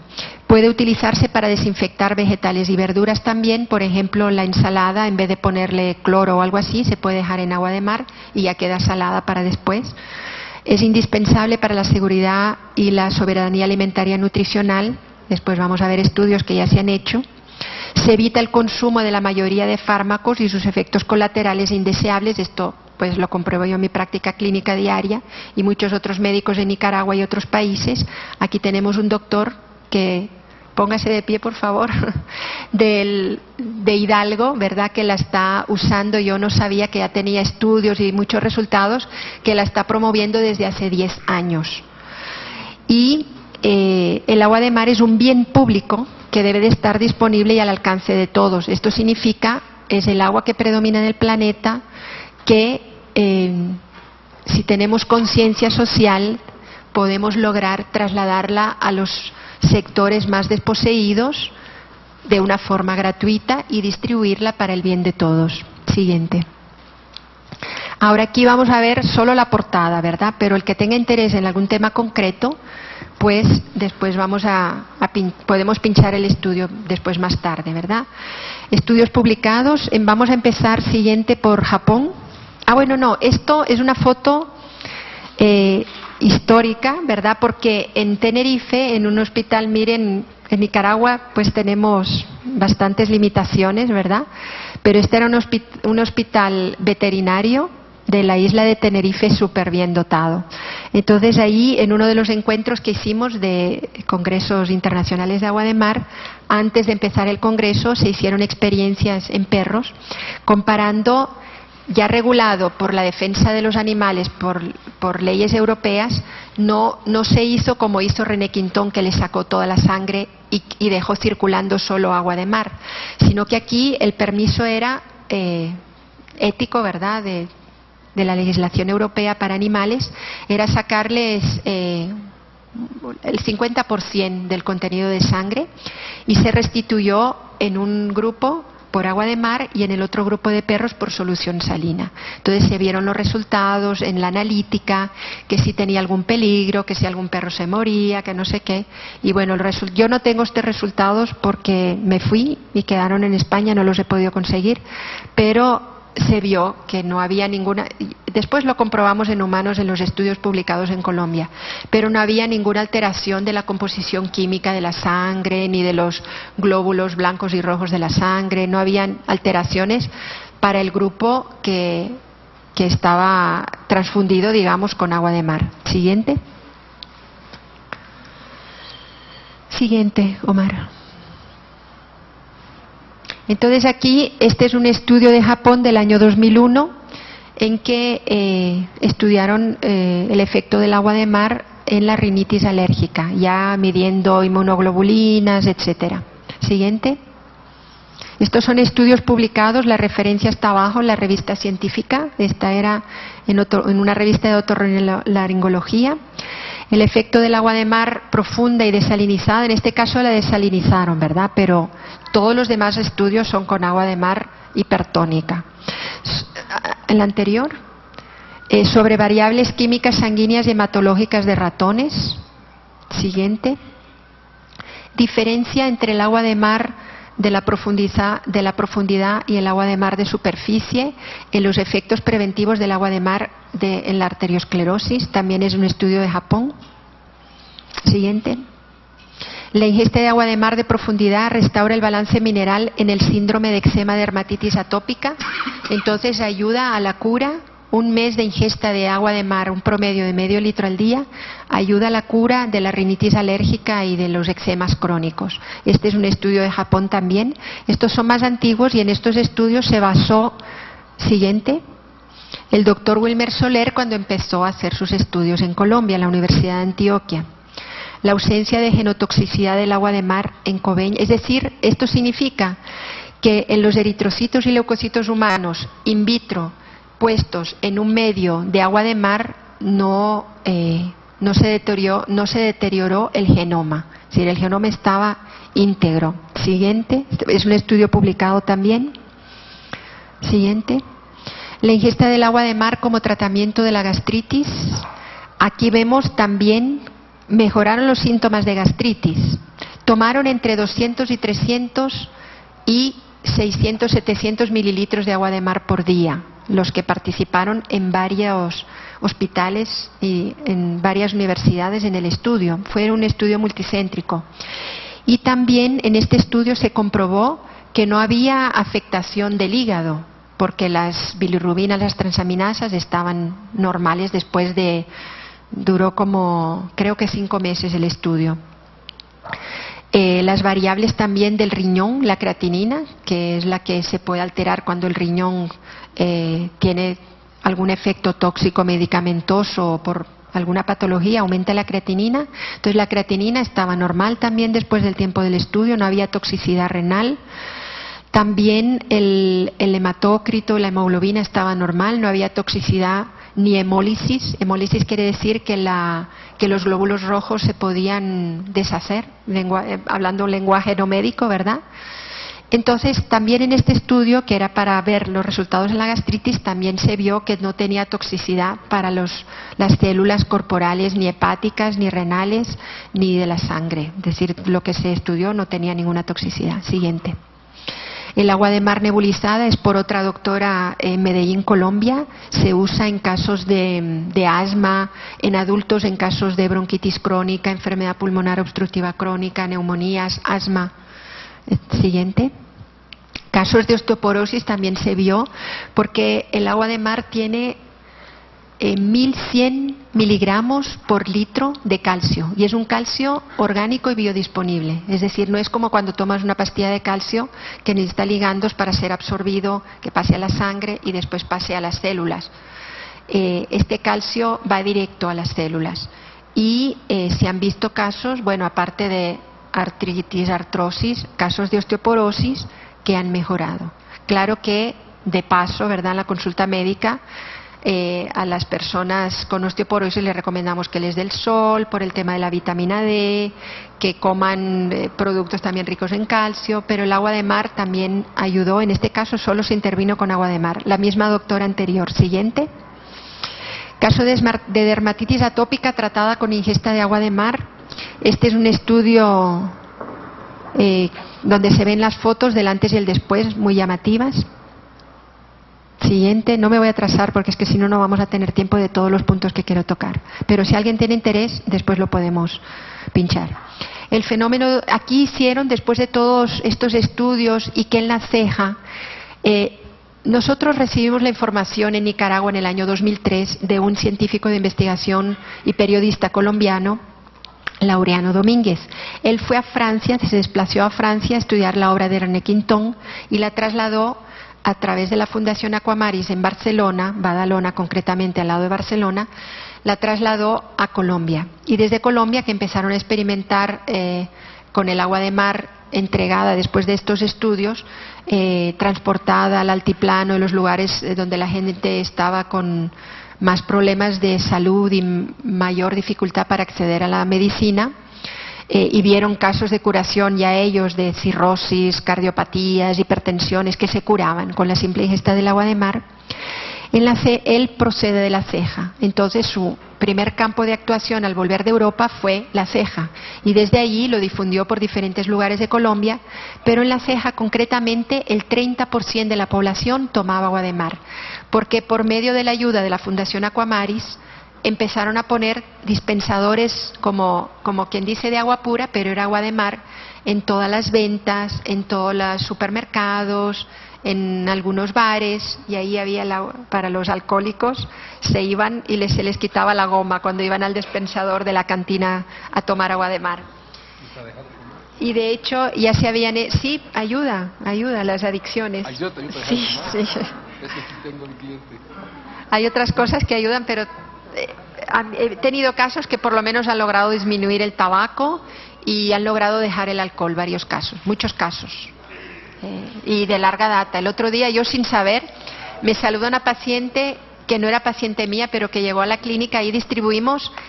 Puede utilizarse para desinfectar vegetales y verduras también. Por ejemplo, la ensalada, en vez de ponerle cloro o algo así, se puede dejar en agua de mar y ya queda salada para después. Es indispensable para la seguridad y la soberanía alimentaria nutricional. Después vamos a ver estudios que ya se han hecho. Se evita el consumo de la mayoría de fármacos y sus efectos colaterales indeseables. Esto pues lo compruebo yo en mi práctica clínica diaria y muchos otros médicos de Nicaragua y otros países. Aquí tenemos un doctor que, póngase de pie por favor, de Hidalgo, ¿verdad?, que la está usando. Yo no sabía que ya tenía estudios y muchos resultados, que la está promoviendo desde hace 10 años. Y el agua de mar es un bien público que debe de estar disponible y al alcance de todos. Esto significa, es el agua que predomina en el planeta, que si tenemos conciencia social podemos lograr trasladarla a los sectores más desposeídos de una forma gratuita y distribuirla para el bien de todos. Siguiente. Ahora aquí vamos a ver solo la portada, ¿verdad? Pero el que tenga interés en algún tema concreto, pues después podemos pinchar el estudio después más tarde, ¿verdad? Estudios publicados, vamos a empezar siguiente por Japón. Bueno, no, esto es una foto histórica, ¿verdad? Porque en Tenerife, en un hospital, miren, en Nicaragua pues tenemos bastantes limitaciones, ¿verdad? Pero este era un hospital veterinario de la isla de Tenerife súper bien dotado. Entonces ahí, en uno de los encuentros que hicimos de congresos internacionales de agua de mar, antes de empezar el congreso se hicieron experiencias en perros comparando, ya regulado por la defensa de los animales por leyes europeas, no se hizo como hizo René Quintón, que le sacó toda la sangre y dejó circulando solo agua de mar, sino que aquí el permiso era ético, ¿verdad?, de la legislación europea para animales, era sacarles el 50% del contenido de sangre y se restituyó en un grupo por agua de mar y en el otro grupo de perros por solución salina. Entonces se vieron los resultados en la analítica, que si tenía algún peligro, que si algún perro se moría, que no sé qué. Y bueno, yo no tengo estos resultados porque me fui y quedaron en España, no los he podido conseguir, pero se vio que no había ninguna, después lo comprobamos en humanos en los estudios publicados en Colombia, pero no había ninguna alteración de la composición química de la sangre, ni de los glóbulos blancos y rojos de la sangre, no habían alteraciones para el grupo que estaba transfundido, digamos, con agua de mar. Siguiente. Siguiente, Omar. Entonces aquí, este es un estudio de Japón del año 2001 en que estudiaron el efecto del agua de mar en la rinitis alérgica, ya midiendo inmunoglobulinas, etcétera. Siguiente. Estos son estudios publicados, la referencia está abajo en la revista científica, esta era en una revista de otorrinolaringología. El efecto del agua de mar profunda y desalinizada, en este caso la desalinizaron, ¿verdad? Pero todos los demás estudios son con agua de mar hipertónica. El anterior, sobre variables químicas sanguíneas y hematológicas de ratones. Siguiente. Diferencia entre el agua de mar de la profundidad y el agua de mar de superficie en los efectos preventivos del agua de mar en la arteriosclerosis. También es un estudio de Japón. Siguiente. La ingesta de agua de mar de profundidad restaura el balance mineral en el síndrome de eczema dermatitis atópica. Entonces ayuda a la cura. Un mes de ingesta de agua de mar, un promedio de medio litro al día, ayuda a la cura de la rinitis alérgica y de los eczemas crónicos. Este es un estudio de Japón también. Estos son más antiguos y en estos estudios se basó, siguiente, el doctor Wilmer Soler cuando empezó a hacer sus estudios en Colombia, en la Universidad de Antioquia. La ausencia de genotoxicidad del agua de mar en Coveñas, es decir, esto significa que en los eritrocitos y leucocitos humanos in vitro puestos en un medio de agua de mar no se deterioró el genoma, es decir, el genoma estaba íntegro. Siguiente, es un estudio publicado también. Siguiente. La ingesta del agua de mar como tratamiento de la gastritis. Aquí vemos también mejoraron los síntomas de gastritis. Tomaron entre 200 y 300 y 600, 700 mililitros de agua de mar por día, los que participaron en varios hospitales y en varias universidades en el estudio. Fue un estudio multicéntrico. Y también en este estudio se comprobó que no había afectación del hígado, porque las bilirrubinas, las transaminasas estaban normales después de... Duró como, creo que 5 meses el estudio. Las variables también del riñón, la creatinina, que es la que se puede alterar cuando el riñón tiene algún efecto tóxico medicamentoso o por alguna patología, aumenta la creatinina. Entonces la creatinina estaba normal también después del tiempo del estudio, no había toxicidad renal. También el hematócrito, la hemoglobina estaba normal, no había toxicidad ni hemólisis. Hemólisis quiere decir que los glóbulos rojos se podían deshacer, hablando un lenguaje no médico, ¿verdad? Entonces, también en este estudio, que era para ver los resultados en la gastritis, también se vio que no tenía toxicidad para las células corporales, ni hepáticas, ni renales, ni de la sangre. Es decir, lo que se estudió no tenía ninguna toxicidad. Siguiente. El agua de mar nebulizada es por otra doctora en Medellín, Colombia. Se usa en casos de asma, en adultos en casos de bronquitis crónica, enfermedad pulmonar obstructiva crónica, neumonías, asma. Siguiente. Casos de osteoporosis también se vio porque el agua de mar tiene 1.100 miligramos por litro de calcio y es un calcio orgánico y biodisponible, es decir, no es como cuando tomas una pastilla de calcio que necesita ligandos para ser absorbido, que pase a la sangre y después pase a las células. Este calcio va directo a las células y se han visto casos, bueno, aparte de artritis, artrosis, casos de osteoporosis que han mejorado. Claro que de paso, ¿verdad?, en la consulta médica a las personas con osteoporosis les recomendamos que les dé el sol por el tema de la vitamina D, que coman productos también ricos en calcio, pero el agua de mar también ayudó. En este caso solo se intervino con agua de mar. La misma doctora anterior. Siguiente. Caso de dermatitis atópica tratada con ingesta de agua de mar. Este es un estudio donde se ven las fotos del antes y el después, muy llamativas. Siguiente, no me voy a atrasar porque es que si no, no vamos a tener tiempo de todos los puntos que quiero tocar. Pero si alguien tiene interés, después lo podemos pinchar. El fenómeno, aquí hicieron, después de todos estos estudios y que en la ceja, nosotros recibimos la información en Nicaragua en el año 2003 de un científico de investigación y periodista colombiano, Laureano Domínguez. Él fue a Francia, se desplazó a Francia a estudiar la obra de René Quintón y la trasladó a través de la Fundación Aquamaris en Barcelona, Badalona concretamente al lado de Barcelona, la trasladó a Colombia. Y desde Colombia, que empezaron a experimentar con el agua de mar entregada después de estos estudios, transportada al altiplano, en los lugares donde la gente estaba con más problemas de salud y mayor dificultad para acceder a la medicina, y vieron casos de curación ya ellos de cirrosis, cardiopatías, hipertensiones que se curaban con la simple ingesta del agua de mar. Él procede de la ceja, entonces su primer campo de actuación al volver de Europa fue la ceja y desde allí lo difundió por diferentes lugares de Colombia, pero en la ceja concretamente el 30% de la población tomaba agua de mar, porque por medio de la ayuda de la Fundación Aquamaris empezaron a poner dispensadores como quien dice de agua pura, pero era agua de mar en todas las ventas, en todos los supermercados, en algunos bares, y ahí había para los alcohólicos, se iban y se les quitaba la goma cuando iban al dispensador de la cantina a tomar agua de mar. Y de hecho ya se habían... Sí, ayuda a las adicciones. Sí. Hay otras cosas que ayudan, pero he tenido casos que por lo menos han logrado disminuir el tabaco y han logrado dejar el alcohol, varios casos, muchos casos. Y de larga data. El otro día, yo sin saber, me saludó una paciente que no era paciente mía, pero que llegó a la clínica y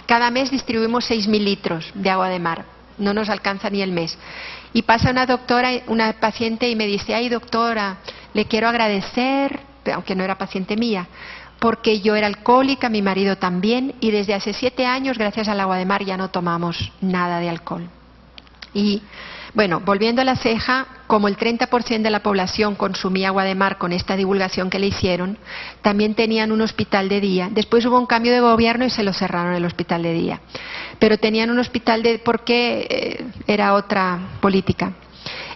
cada mes distribuimos 6.000 litros de agua de mar. No nos alcanza ni el mes. Y pasa una paciente y me dice: ay doctora, le quiero agradecer, aunque no era paciente mía, porque yo era alcohólica, mi marido también, y desde hace 7 años, gracias al agua de mar, ya no tomamos nada de alcohol. Y bueno, volviendo a la ceja, como el 30% de la población consumía agua de mar con esta divulgación que le hicieron, también tenían un hospital de día. Después hubo un cambio de gobierno y se lo cerraron el hospital de día. Pero tenían un hospital porque era otra política.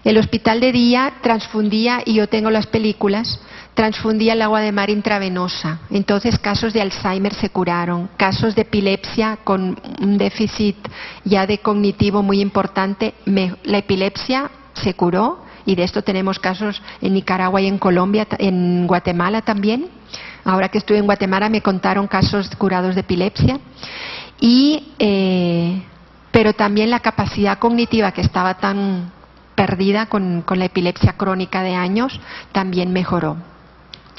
El hospital de día transfundía, y yo tengo las películas, transfundía el agua de mar intravenosa. Entonces casos de Alzheimer se curaron, casos de epilepsia con un déficit ya de cognitivo muy importante, la epilepsia se curó, y de esto tenemos casos en Nicaragua y en Colombia, en Guatemala también. Ahora que estuve en Guatemala me contaron casos curados de epilepsia. Pero también la capacidad cognitiva, que estaba tan perdida con la epilepsia crónica de años, también mejoró.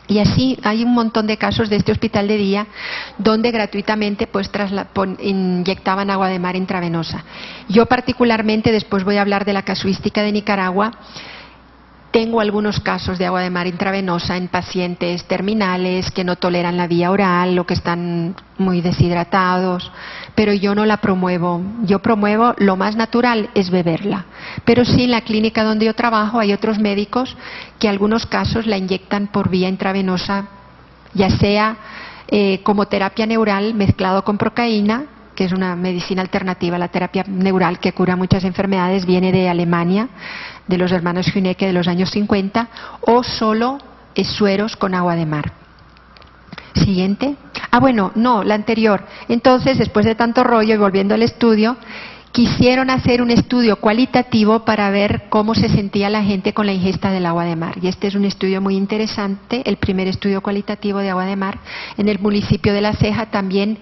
Y así hay un montón de casos de este hospital de día donde gratuitamente inyectaban agua de mar intravenosa. Yo particularmente, después voy a hablar de la casuística de Nicaragua, Tengo algunos casos de agua de mar intravenosa en pacientes terminales que no toleran la vía oral o que están muy deshidratados, pero yo no la promuevo. Yo promuevo lo más natural es beberla. Pero sí, en la clínica donde yo trabajo hay otros médicos que en algunos casos la inyectan por vía intravenosa, ya sea como terapia neural mezclado con procaína, que es una medicina alternativa a la terapia neural que cura muchas enfermedades, viene de Alemania, de los hermanos Hünecke de los años 50, o solo sueros con agua de mar. Siguiente. Bueno, no, la anterior. Entonces, después de tanto rollo y volviendo al estudio, quisieron hacer un estudio cualitativo para ver cómo se sentía la gente con la ingesta del agua de mar. Y este es un estudio muy interesante, el primer estudio cualitativo de agua de mar en el municipio de La Ceja. También,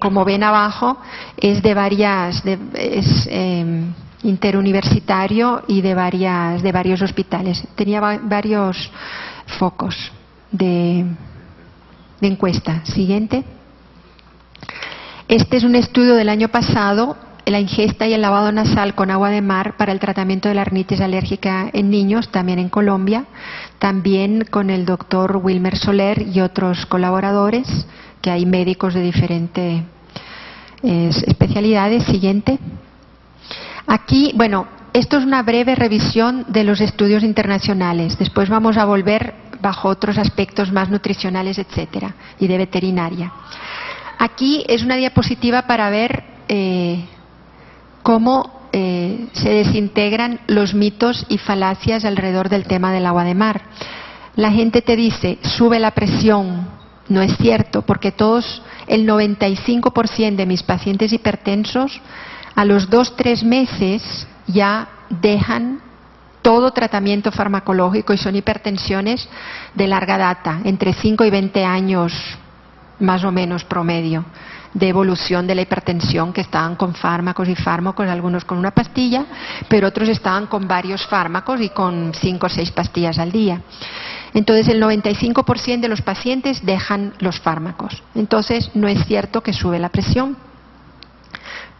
como ven abajo, es interuniversitario y de varios hospitales. Tenía varios focos de encuesta. Siguiente. Este es un estudio del año pasado, la ingesta y el lavado nasal con agua de mar para el tratamiento de la rinitis alérgica en niños, también en Colombia, también con el doctor Wilmer Soler y otros colaboradores, que hay médicos de diferentes especialidades. Siguiente. Aquí, bueno, esto es una breve revisión de los estudios internacionales. Después vamos a volver bajo otros aspectos más nutricionales, etcétera, y de veterinaria. Aquí es una diapositiva para ver cómo se desintegran los mitos y falacias alrededor del tema del agua de mar. La gente te dice, sube la presión. No es cierto, porque el 95% de mis pacientes hipertensos, a los 2-3 meses ya dejan todo tratamiento farmacológico y son hipertensiones de larga data, entre 5 y 20 años más o menos promedio de evolución de la hipertensión, que estaban con fármacos y fármacos, algunos con una pastilla, pero otros estaban con varios fármacos y con 5 o 6 pastillas al día. Entonces el 95% de los pacientes dejan los fármacos. Entonces no es cierto que sube la presión.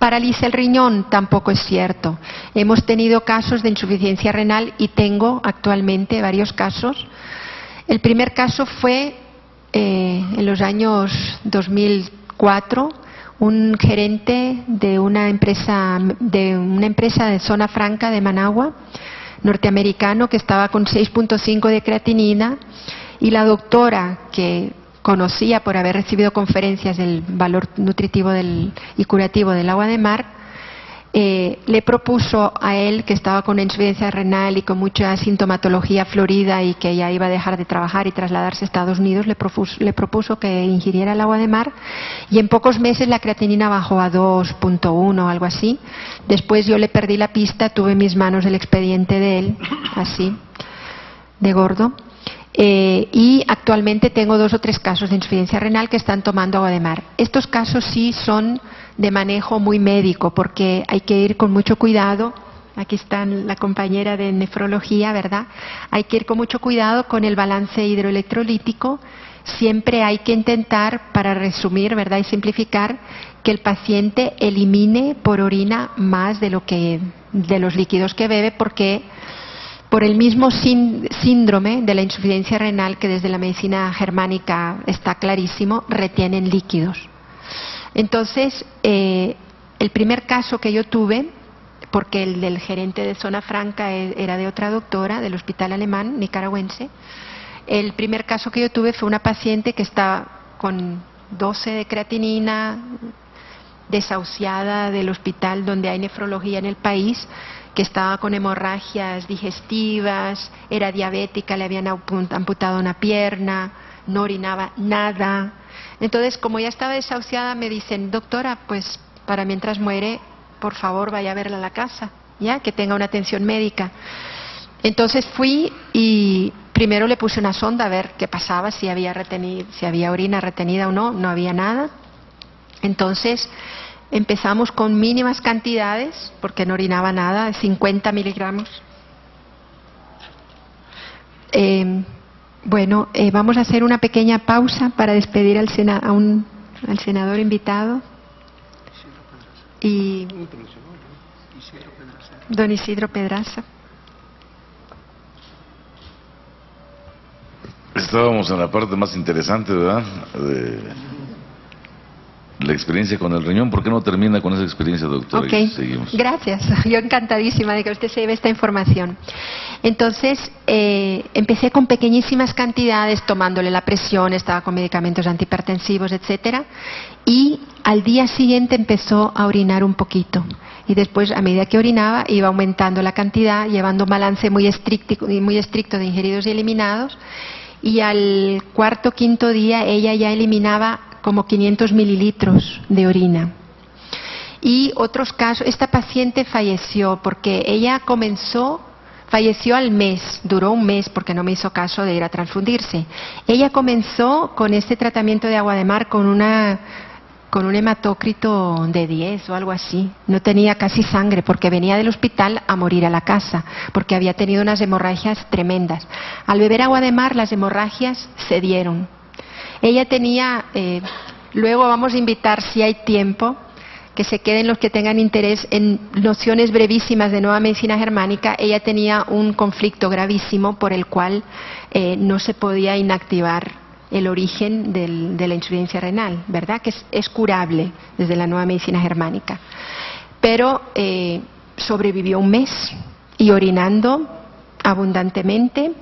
Paraliza el riñón, tampoco es cierto. Hemos tenido casos de insuficiencia renal y tengo actualmente varios casos. El primer caso fue en los años 2004, un gerente de una empresa de Zona Franca de Managua, norteamericano, que estaba con 6.5 de creatinina, y la doctora, que conocía por haber recibido conferencias del valor nutritivo y curativo del agua de mar, le propuso a él, que estaba con insuficiencia renal y con mucha sintomatología florida y que ya iba a dejar de trabajar y trasladarse a Estados Unidos, le propuso que ingiriera el agua de mar, y en pocos meses la creatinina bajó a 2.1 o algo así. Después yo le perdí la pista, tuve en mis manos el expediente de él, así, de gordo. Y actualmente tengo 2 o 3 casos de insuficiencia renal que están tomando agua de mar. Estos casos sí son de manejo muy médico, porque hay que ir con mucho cuidado. Aquí está la compañera de nefrología, ¿verdad? Hay que ir con mucho cuidado con el balance hidroelectrolítico. Siempre hay que intentar, para resumir, ¿verdad?, y simplificar, que el paciente elimine por orina más de los líquidos que bebe, porque por el mismo síndrome de la insuficiencia renal, que desde la medicina germánica está clarísimo, retienen líquidos. Entonces, el primer caso que yo tuve, porque el del gerente de Zona Franca era de otra doctora del hospital alemán, nicaragüense, el primer caso que yo tuve fue una paciente que estaba con 12 de creatinina, desahuciada del hospital donde hay nefrología en el país, que estaba con hemorragias digestivas, era diabética, le habían amputado una pierna, no orinaba nada. Entonces, como ya estaba desahuciada, me dicen, doctora, pues para mientras muere, por favor vaya a verla a la casa, ya, que tenga una atención médica. Entonces fui y primero le puse una sonda a ver qué pasaba, si había orina retenida o no, no había nada. Entonces empezamos con mínimas cantidades, porque no orinaba nada, 50 miligramos. Vamos a hacer una pequeña pausa para despedir al senador invitado. Y don Isidro Pedraza. estábamos en la parte más interesante, ¿verdad? De la experiencia con el riñón. ¿Por qué no termina con esa experiencia, doctora? Ok, Y seguimos. gracias. Yo encantadísima de que usted se lleve esta información. Entonces, empecé con pequeñísimas cantidades, tomándole la presión, estaba con medicamentos antihipertensivos, etcétera, y al día siguiente empezó a orinar un poquito. Y después, a medida que orinaba, iba aumentando la cantidad, llevando un balance muy estricto de ingeridos y eliminados, y al cuarto, quinto día, ella ya eliminaba como 500 mililitros de orina. Y otros casos, esta paciente falleció porque ella falleció al mes, duró un mes porque no me hizo caso de ir a transfundirse. Ella comenzó con este tratamiento de agua de mar con un hematócrito de 10 o algo así. No tenía casi sangre porque venía del hospital a morir a la casa, porque había tenido unas hemorragias tremendas. Al beber agua de mar, las hemorragias cedieron. Ella tenía, luego vamos a invitar, si hay tiempo, que se queden los que tengan interés en nociones brevísimas de nueva medicina germánica. Ella tenía un conflicto gravísimo por el cual no se podía inactivar el origen de la insuficiencia renal, ¿verdad? Que es curable desde la nueva medicina germánica. Pero sobrevivió un mes y orinando abundantemente.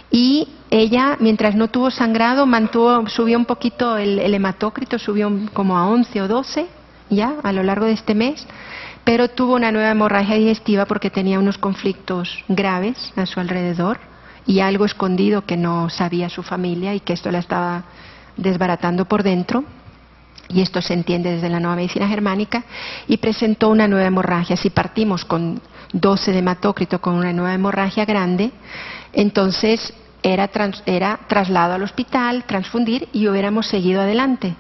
Y ella, mientras no tuvo sangrado, subió un poquito el hematócrito, subió como a 11 o 12 ya a lo largo de este mes, pero tuvo una nueva hemorragia digestiva porque tenía unos conflictos graves a su alrededor y algo escondido que no sabía su familia y que esto la estaba desbaratando por dentro. Y esto se entiende desde la nueva medicina germánica, y presentó una nueva hemorragia. Si partimos con 12 de hematócrito con una nueva hemorragia grande, entonces era traslado al hospital, transfundir, y hubiéramos seguido adelante.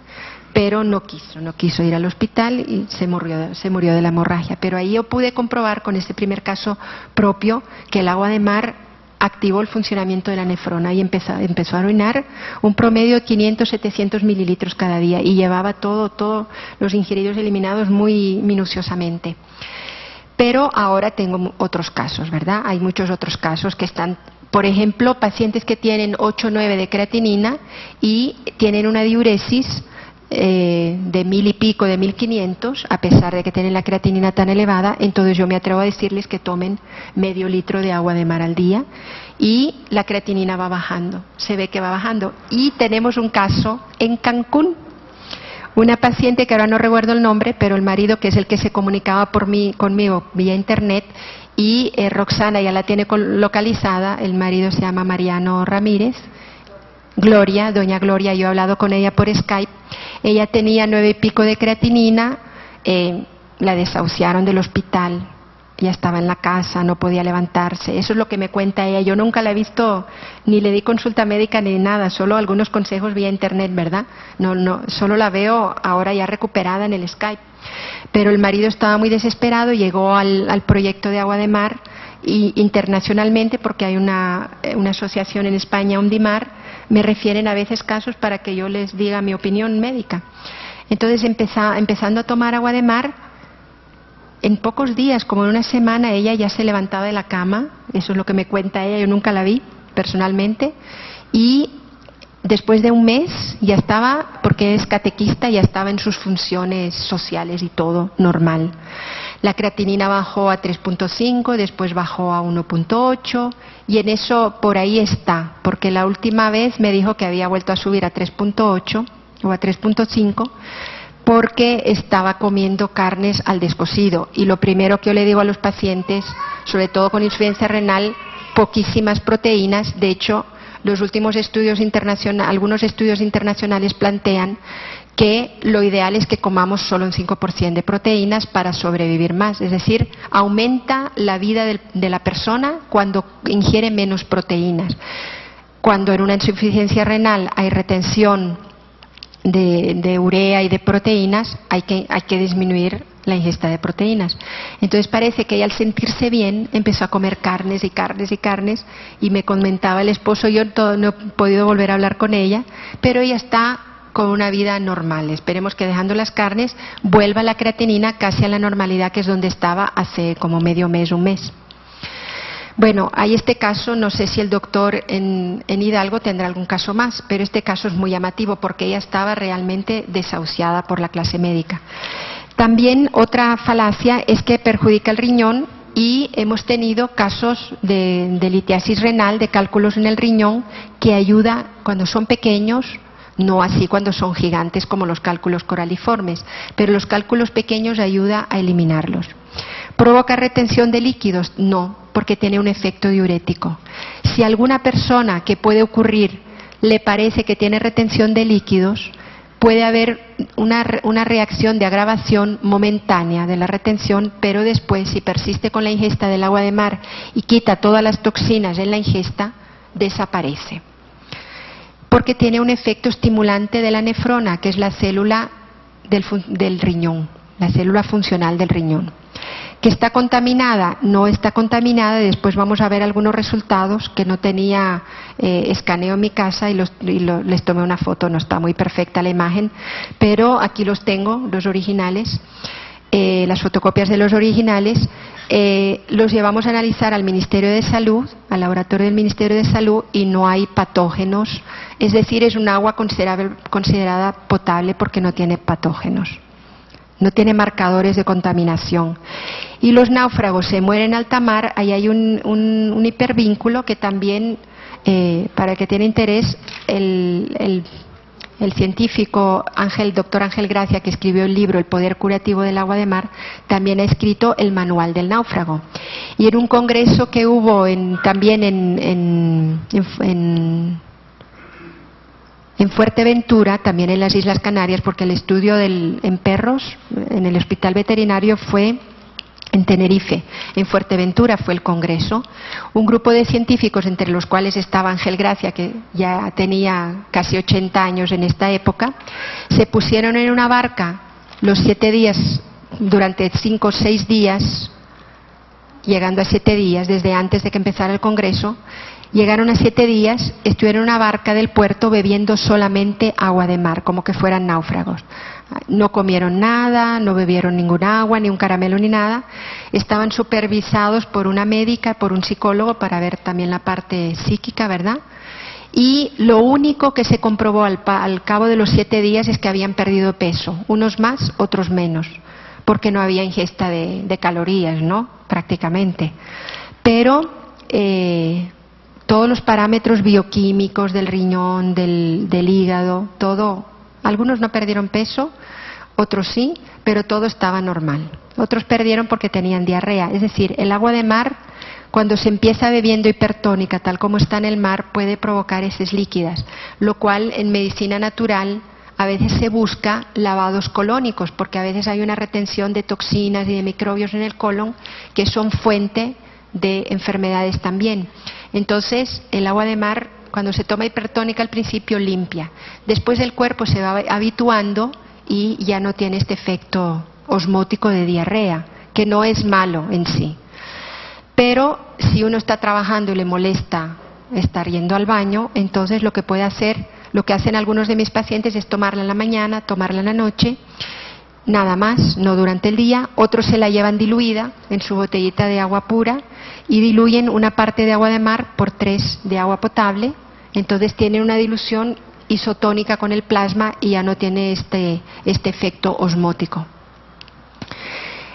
Pero no quiso ir al hospital y se murió de la hemorragia. Pero ahí yo pude comprobar con este primer caso propio que el agua de mar activó el funcionamiento de la nefrona y empezó a orinar un promedio de 500-700 mililitros cada día, y llevaba todos los ingeridos eliminados muy minuciosamente. Pero ahora tengo otros casos, ¿verdad? Hay muchos otros casos que están, por ejemplo, pacientes que tienen 8 o 9 de creatinina y tienen una diuresis de 1000 y pico, de 1500, a pesar de que tienen la creatinina tan elevada. Entonces yo me atrevo a decirles que tomen medio litro de agua de mar al día y la creatinina va bajando, se ve que va bajando. Y tenemos un caso en Cancún, una paciente que ahora no recuerdo el nombre, pero el marido, que es el que se comunicaba conmigo vía internet, y Roxana ya la tiene localizada, el marido se llama Mariano Ramírez. Gloria, doña Gloria, yo he hablado con ella por Skype. Ella tenía 9 y pico de creatinina, la desahuciaron del hospital, ya estaba en la casa, no podía levantarse. Eso es lo que me cuenta ella. Yo nunca la he visto, ni le di consulta médica ni nada, solo algunos consejos vía internet, ¿verdad? No, solo la veo ahora ya recuperada en el Skype. Pero el marido estaba muy desesperado, llegó al proyecto de agua de mar, y internacionalmente, porque hay una asociación en España, Ondimar, me refieren a veces casos para que yo les diga mi opinión médica. Entonces, empezando a tomar agua de mar, en pocos días, como en una semana, ella ya se levantaba de la cama. Eso es lo que me cuenta ella, yo nunca la vi personalmente, y después de un mes ya estaba, porque es catequista, ya estaba en sus funciones sociales y todo normal. La creatinina bajó a 3.5, después bajó a 1.8, y en eso por ahí está, porque la última vez me dijo que había vuelto a subir a 3.8 o a 3.5 porque estaba comiendo carnes al descocido. Y lo primero que yo le digo a los pacientes, sobre todo con insuficiencia renal, poquísimas proteínas. De hecho, los últimos estudios internacionales, algunos estudios internacionales plantean que lo ideal es que comamos solo un 5% de proteínas para sobrevivir más. Es decir, aumenta la vida de la persona cuando ingiere menos proteínas. Cuando en una insuficiencia renal hay retención de urea y de proteínas, hay que disminuir la ingesta de proteínas. Entonces parece que ella, al sentirse bien, empezó a comer carnes y carnes y carnes, y me comentaba el esposo, yo no he podido volver a hablar con ella, pero ella está con una vida normal. Esperemos que, dejando las carnes, vuelva la creatinina casi a la normalidad, que es donde estaba hace como medio mes, un mes. Bueno, hay este caso, no sé si el doctor en Hidalgo tendrá algún caso más, pero este caso es muy llamativo porque ella estaba realmente desahuciada por la clase médica. También otra falacia es que perjudica el riñón y hemos tenido casos de litiasis renal, de cálculos en el riñón, que ayuda cuando son pequeños, no así cuando son gigantes como los cálculos coraliformes, pero los cálculos pequeños ayuda a eliminarlos. ¿Provoca retención de líquidos? No, porque tiene un efecto diurético. Si a alguna persona que puede ocurrir le parece que tiene retención de líquidos, puede haber una reacción de agravación momentánea de la retención, pero después, si persiste con la ingesta del agua de mar y quita todas las toxinas en la ingesta, desaparece. Porque tiene un efecto estimulante de la nefrona, que es la célula del riñón, la célula funcional del riñón. ¿Que está contaminada? No está contaminada. Después vamos a ver algunos resultados que no tenía escaneo en mi casa y les tomé una foto. No está muy perfecta la imagen, pero aquí los tengo, los originales, las fotocopias de los originales. Los llevamos a analizar al Ministerio de Salud, al laboratorio del Ministerio de Salud, y no hay patógenos. Es decir, es un agua considerada potable porque no tiene patógenos. No tiene marcadores de contaminación. Y los náufragos se mueren en alta mar. Ahí hay un hipervínculo que también, para el que tiene interés, el científico doctor Ángel Gracia, que escribió el libro El poder curativo del agua de mar, también ha escrito el manual del náufrago. Y en un congreso que hubo también en Fuerteventura, también en las Islas Canarias, porque el estudio en perros, en el hospital veterinario, fue en Tenerife. En Fuerteventura fue el congreso. Un grupo de científicos, entre los cuales estaba Ángel Gracia, que ya tenía casi 80 años en esta época, se pusieron en una barca los 7 días, durante 5 o 6 días, llegando a 7 días, desde antes de que empezara el congreso. Llegaron a 7 días, estuvieron en una barca del puerto bebiendo solamente agua de mar, como que fueran náufragos. No comieron nada, no bebieron ningún agua, ni un caramelo, ni nada. Estaban supervisados por una médica, por un psicólogo, para ver también la parte psíquica, ¿verdad? Y lo único que se comprobó al cabo de los 7 días es que habían perdido peso, unos más, otros menos, porque no había ingesta de calorías, ¿no? Prácticamente. Pero todos los parámetros bioquímicos del riñón, del hígado, todo, algunos no perdieron peso, otros sí, pero todo estaba normal. Otros perdieron porque tenían diarrea. Es decir, el agua de mar, cuando se empieza bebiendo hipertónica, tal como está en el mar, puede provocar heces líquidas, lo cual en medicina natural a veces se busca lavados colónicos, porque a veces hay una retención de toxinas y de microbios en el colon que son fuente de enfermedades también. Entonces, el agua de mar, cuando se toma hipertónica al principio, limpia. Después el cuerpo se va habituando y ya no tiene este efecto osmótico de diarrea, que no es malo en sí. Pero si uno está trabajando y le molesta estar yendo al baño, entonces lo que puede hacer, lo que hacen algunos de mis pacientes es tomarla en la mañana, tomarla en la noche, nada más, no durante el día. Otros se la llevan diluida en su botellita de agua pura y diluyen una parte de agua de mar por 3 de agua potable. Entonces tienen una dilución isotónica con el plasma y ya no tiene este efecto osmótico.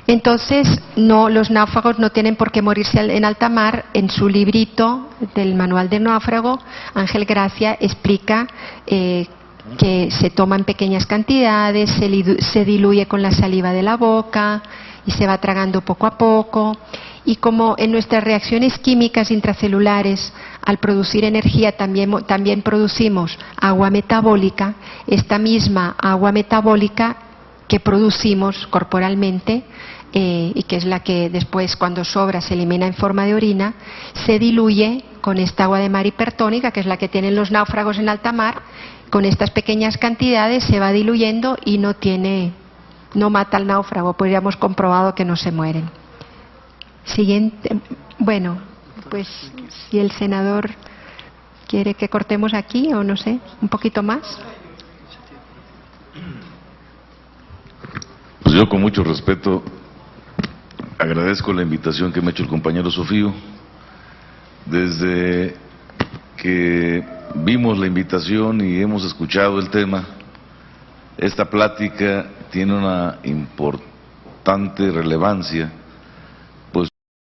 Entonces, no, los náufragos no tienen por qué morirse en alta mar. En su librito del manual del náufrago, Ángel Gracia explica que se toma en pequeñas cantidades, se diluye con la saliva de la boca y se va tragando poco a poco. Y como en nuestras reacciones químicas intracelulares, al producir energía también producimos agua metabólica, esta misma agua metabólica que producimos corporalmente, y que es la que después, cuando sobra, se elimina en forma de orina, se diluye con esta agua de mar hipertónica, que es la que tienen los náufragos en alta mar. Con estas pequeñas cantidades se va diluyendo y no mata al náufrago, pues ya hemos comprobado que no se mueren. Siguiente. Bueno, pues si el senador quiere que cortemos aquí, o no sé, un poquito más. Pues yo, con mucho respeto, agradezco la invitación que me ha hecho el compañero Sofío Desde que vimos la invitación y hemos escuchado el tema, esta plática tiene una importante relevancia